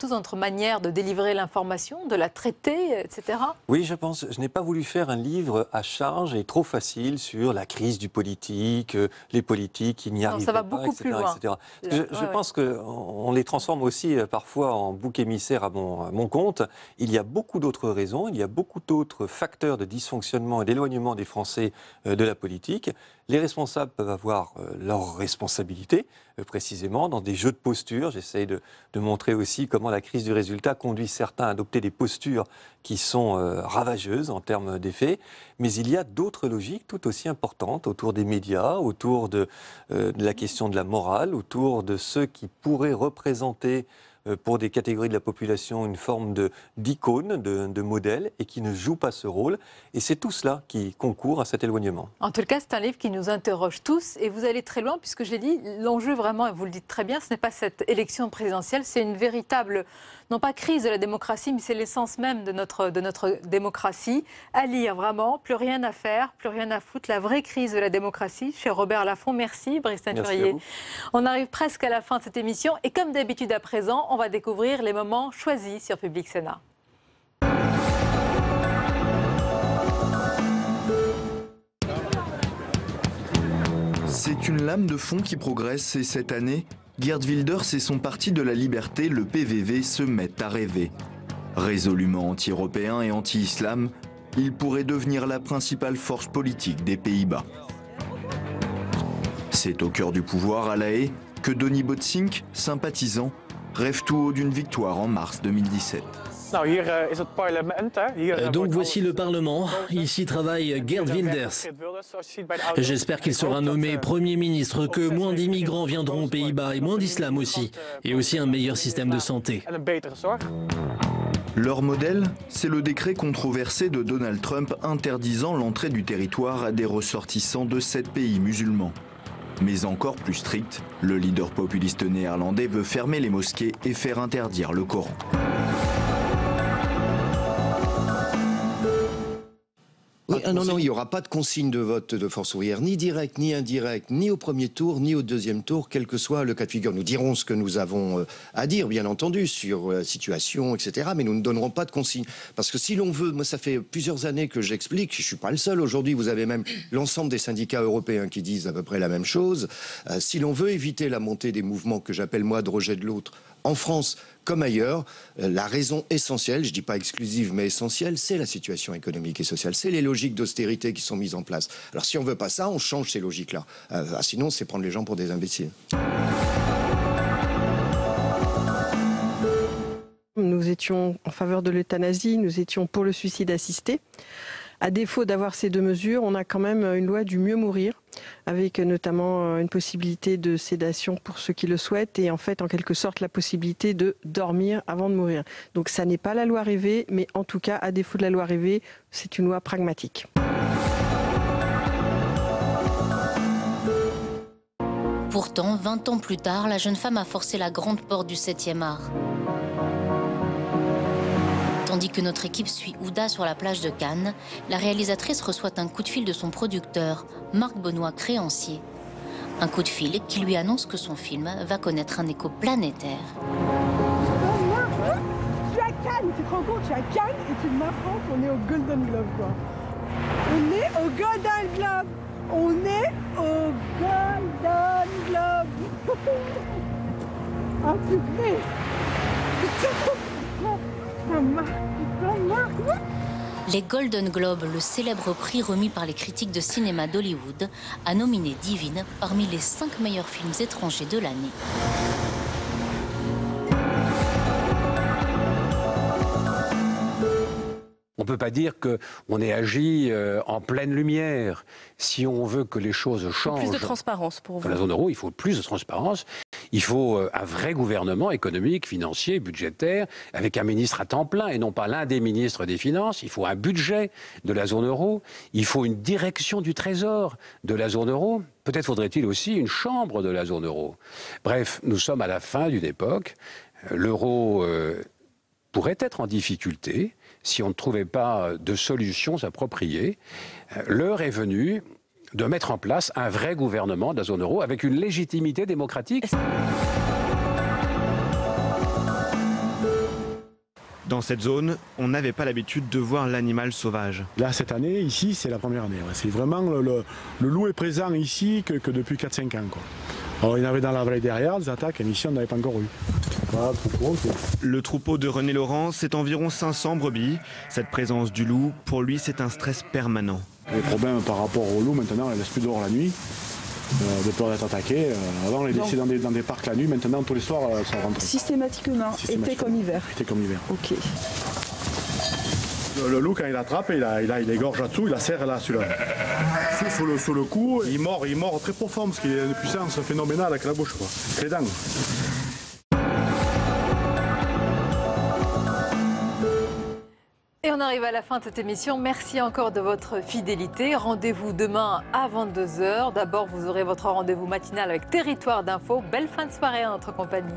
notre manière de délivrer l'information, de la traiter, etc. Oui, je n'ai pas voulu faire un livre à charge et trop facile sur la crise du politique, les politiques qui n'y arrivent pas, ça va beaucoup plus loin. etc. Je pense qu'on les transforme aussi parfois en bouc émissaire à mon compte. Il y a beaucoup d'autres raisons, il y a beaucoup d'autres facteurs de dysfonctionnement et d'éloignement des Français de la politique. Les responsables peuvent avoir leurs responsabilités, précisément, dans des jeux de postures. J'essaye de montrer aussi comment la crise du résultat conduit certains à adopter des postures qui sont ravageuses en termes d'effets. Mais il y a d'autres logiques tout aussi importantes autour des médias, autour de la question de la morale, autour de ceux qui pourraient représenter pour des catégories de la population une forme d'icône, de modèle, et qui ne joue pas ce rôle. Et c'est tout cela qui concourt à cet éloignement. En tout cas, c'est un livre qui nous interroge tous, et vous allez très loin, puisque j'ai dit, l'enjeu vraiment, et vous le dites très bien, ce n'est pas cette élection présidentielle, c'est une véritable, non pas crise de la démocratie, mais c'est l'essence même de notre démocratie. À lire, vraiment, plus rien à faire, plus rien à foutre, la vraie crise de la démocratie, chez Robert Laffont. Merci, Brice Teinturier. On arrive presque à la fin de cette émission, et comme d'habitude à présent, on va découvrir les moments choisis sur Public Sénat. C'est une lame de fond qui progresse et cette année, Geert Wilders et son parti de la liberté, le PVV, se mettent à rêver. Résolument anti-européen et anti-islam, il pourrait devenir la principale force politique des Pays-Bas. C'est au cœur du pouvoir à La Haye que Donny Botsink, sympathisant, rêve tout haut d'une victoire en mars 2017. Donc voici le Parlement. Ici travaille Geert Wilders. J'espère qu'il sera nommé Premier ministre, que moins d'immigrants viendront aux Pays-Bas et moins d'islam aussi. Et aussi un meilleur système de santé. Leur modèle, c'est le décret controversé de Donald Trump interdisant l'entrée du territoire à des ressortissants de 7 pays musulmans. Mais encore plus strict, le leader populiste néerlandais veut fermer les mosquées et faire interdire le Coran. Oui, non, il n'y aura pas de consigne de vote de Force ouvrière, ni direct, ni indirect, ni au premier tour, ni au deuxième tour, quel que soit le cas de figure. Nous dirons ce que nous avons à dire, bien entendu, sur la situation, etc., mais nous ne donnerons pas de consigne. Parce que si l'on veut, moi ça fait plusieurs années que j'explique, je ne suis pas le seul aujourd'hui, vous avez même l'ensemble des syndicats européens qui disent à peu près la même chose. Si l'on veut éviter la montée des mouvements que j'appelle moi de rejet de l'autre, en France comme ailleurs, la raison essentielle, je ne dis pas exclusive mais essentielle, c'est la situation économique et sociale. C'est les logiques d'austérité qui sont mises en place. Alors si on ne veut pas ça, on change ces logiques-là. Sinon, c'est prendre les gens pour des imbéciles. Nous étions en faveur de l'euthanasie, nous étions pour le suicide assisté. À défaut d'avoir ces deux mesures, on a quand même une loi du mieux mourir, avec notamment une possibilité de sédation pour ceux qui le souhaitent et en fait, en quelque sorte, la possibilité de dormir avant de mourir. Donc ça n'est pas la loi rêvée, mais en tout cas, à défaut de la loi rêvée, c'est une loi pragmatique. Pourtant, 20 ans plus tard, la jeune femme a forcé la grande porte du 7e art. Tandis que notre équipe suit Ouda sur la plage de Cannes, la réalisatrice reçoit un coup de fil de son producteur, Marc Benoît Créancier. Un coup de fil qui lui annonce que son film va connaître un écho planétaire. Je suis à Cannes, tu te rends compte, je suis à Cannes et tu m'apprends qu'on est au Golden Globe, quoi. On est au Golden Globe. On est au Golden Globe. Ah purée. Les Golden Globes, le célèbre prix remis par les critiques de cinéma d'Hollywood, a nominé Divine parmi les 5 meilleurs films étrangers de l'année. On ne peut pas dire qu'on ait agi en pleine lumière. Si on veut que les choses changent... Plus de transparence pour vous. Dans la zone euro, il faut plus de transparence. Il faut un vrai gouvernement économique, financier, budgétaire, avec un ministre à temps plein et non pas l'un des ministres des Finances. Il faut un budget de la zone euro. Il faut une direction du Trésor de la zone euro. Peut-être faudrait-il aussi une chambre de la zone euro. Bref, nous sommes à la fin d'une époque. L'euro pourrait être en difficulté si on ne trouvait pas de solutions appropriées. L'heure est venue de mettre en place un vrai gouvernement de la zone euro avec une légitimité démocratique. Dans cette zone, on n'avait pas l'habitude de voir l'animal sauvage. Là, cette année, ici, c'est la première année. Ouais. C'est vraiment le loup est présent ici que depuis 4-5 ans. Quoi. Alors, il y en avait dans la vallée derrière, des attaques, et ici, on n'avait pas encore eu. Voilà, le troupeau de René Laurent, c'est environ 500 brebis. Cette présence du loup, pour lui, c'est un stress permanent. Les problèmes par rapport au loup, maintenant, on ne laisse plus dehors la nuit. De peur d'être attaqué. Avant, on les laissait dans des parcs la nuit. Maintenant, tous les soirs, ça rentre. Systématiquement, été comme hiver. Été comme hiver. Ok. Le loup, quand il attrape, il égorge là-dessous, il la serre là, celui-là. Sous le cou, il mord très profond parce qu'il a une puissance phénoménale avec la bouche, quoi. Les dents. Et on arrive à la fin de cette émission. Merci encore de votre fidélité. Rendez-vous demain à 22 h. D'abord, vous aurez votre rendez-vous matinal avec Territoire d'Info. Belle fin de soirée en notre compagnie.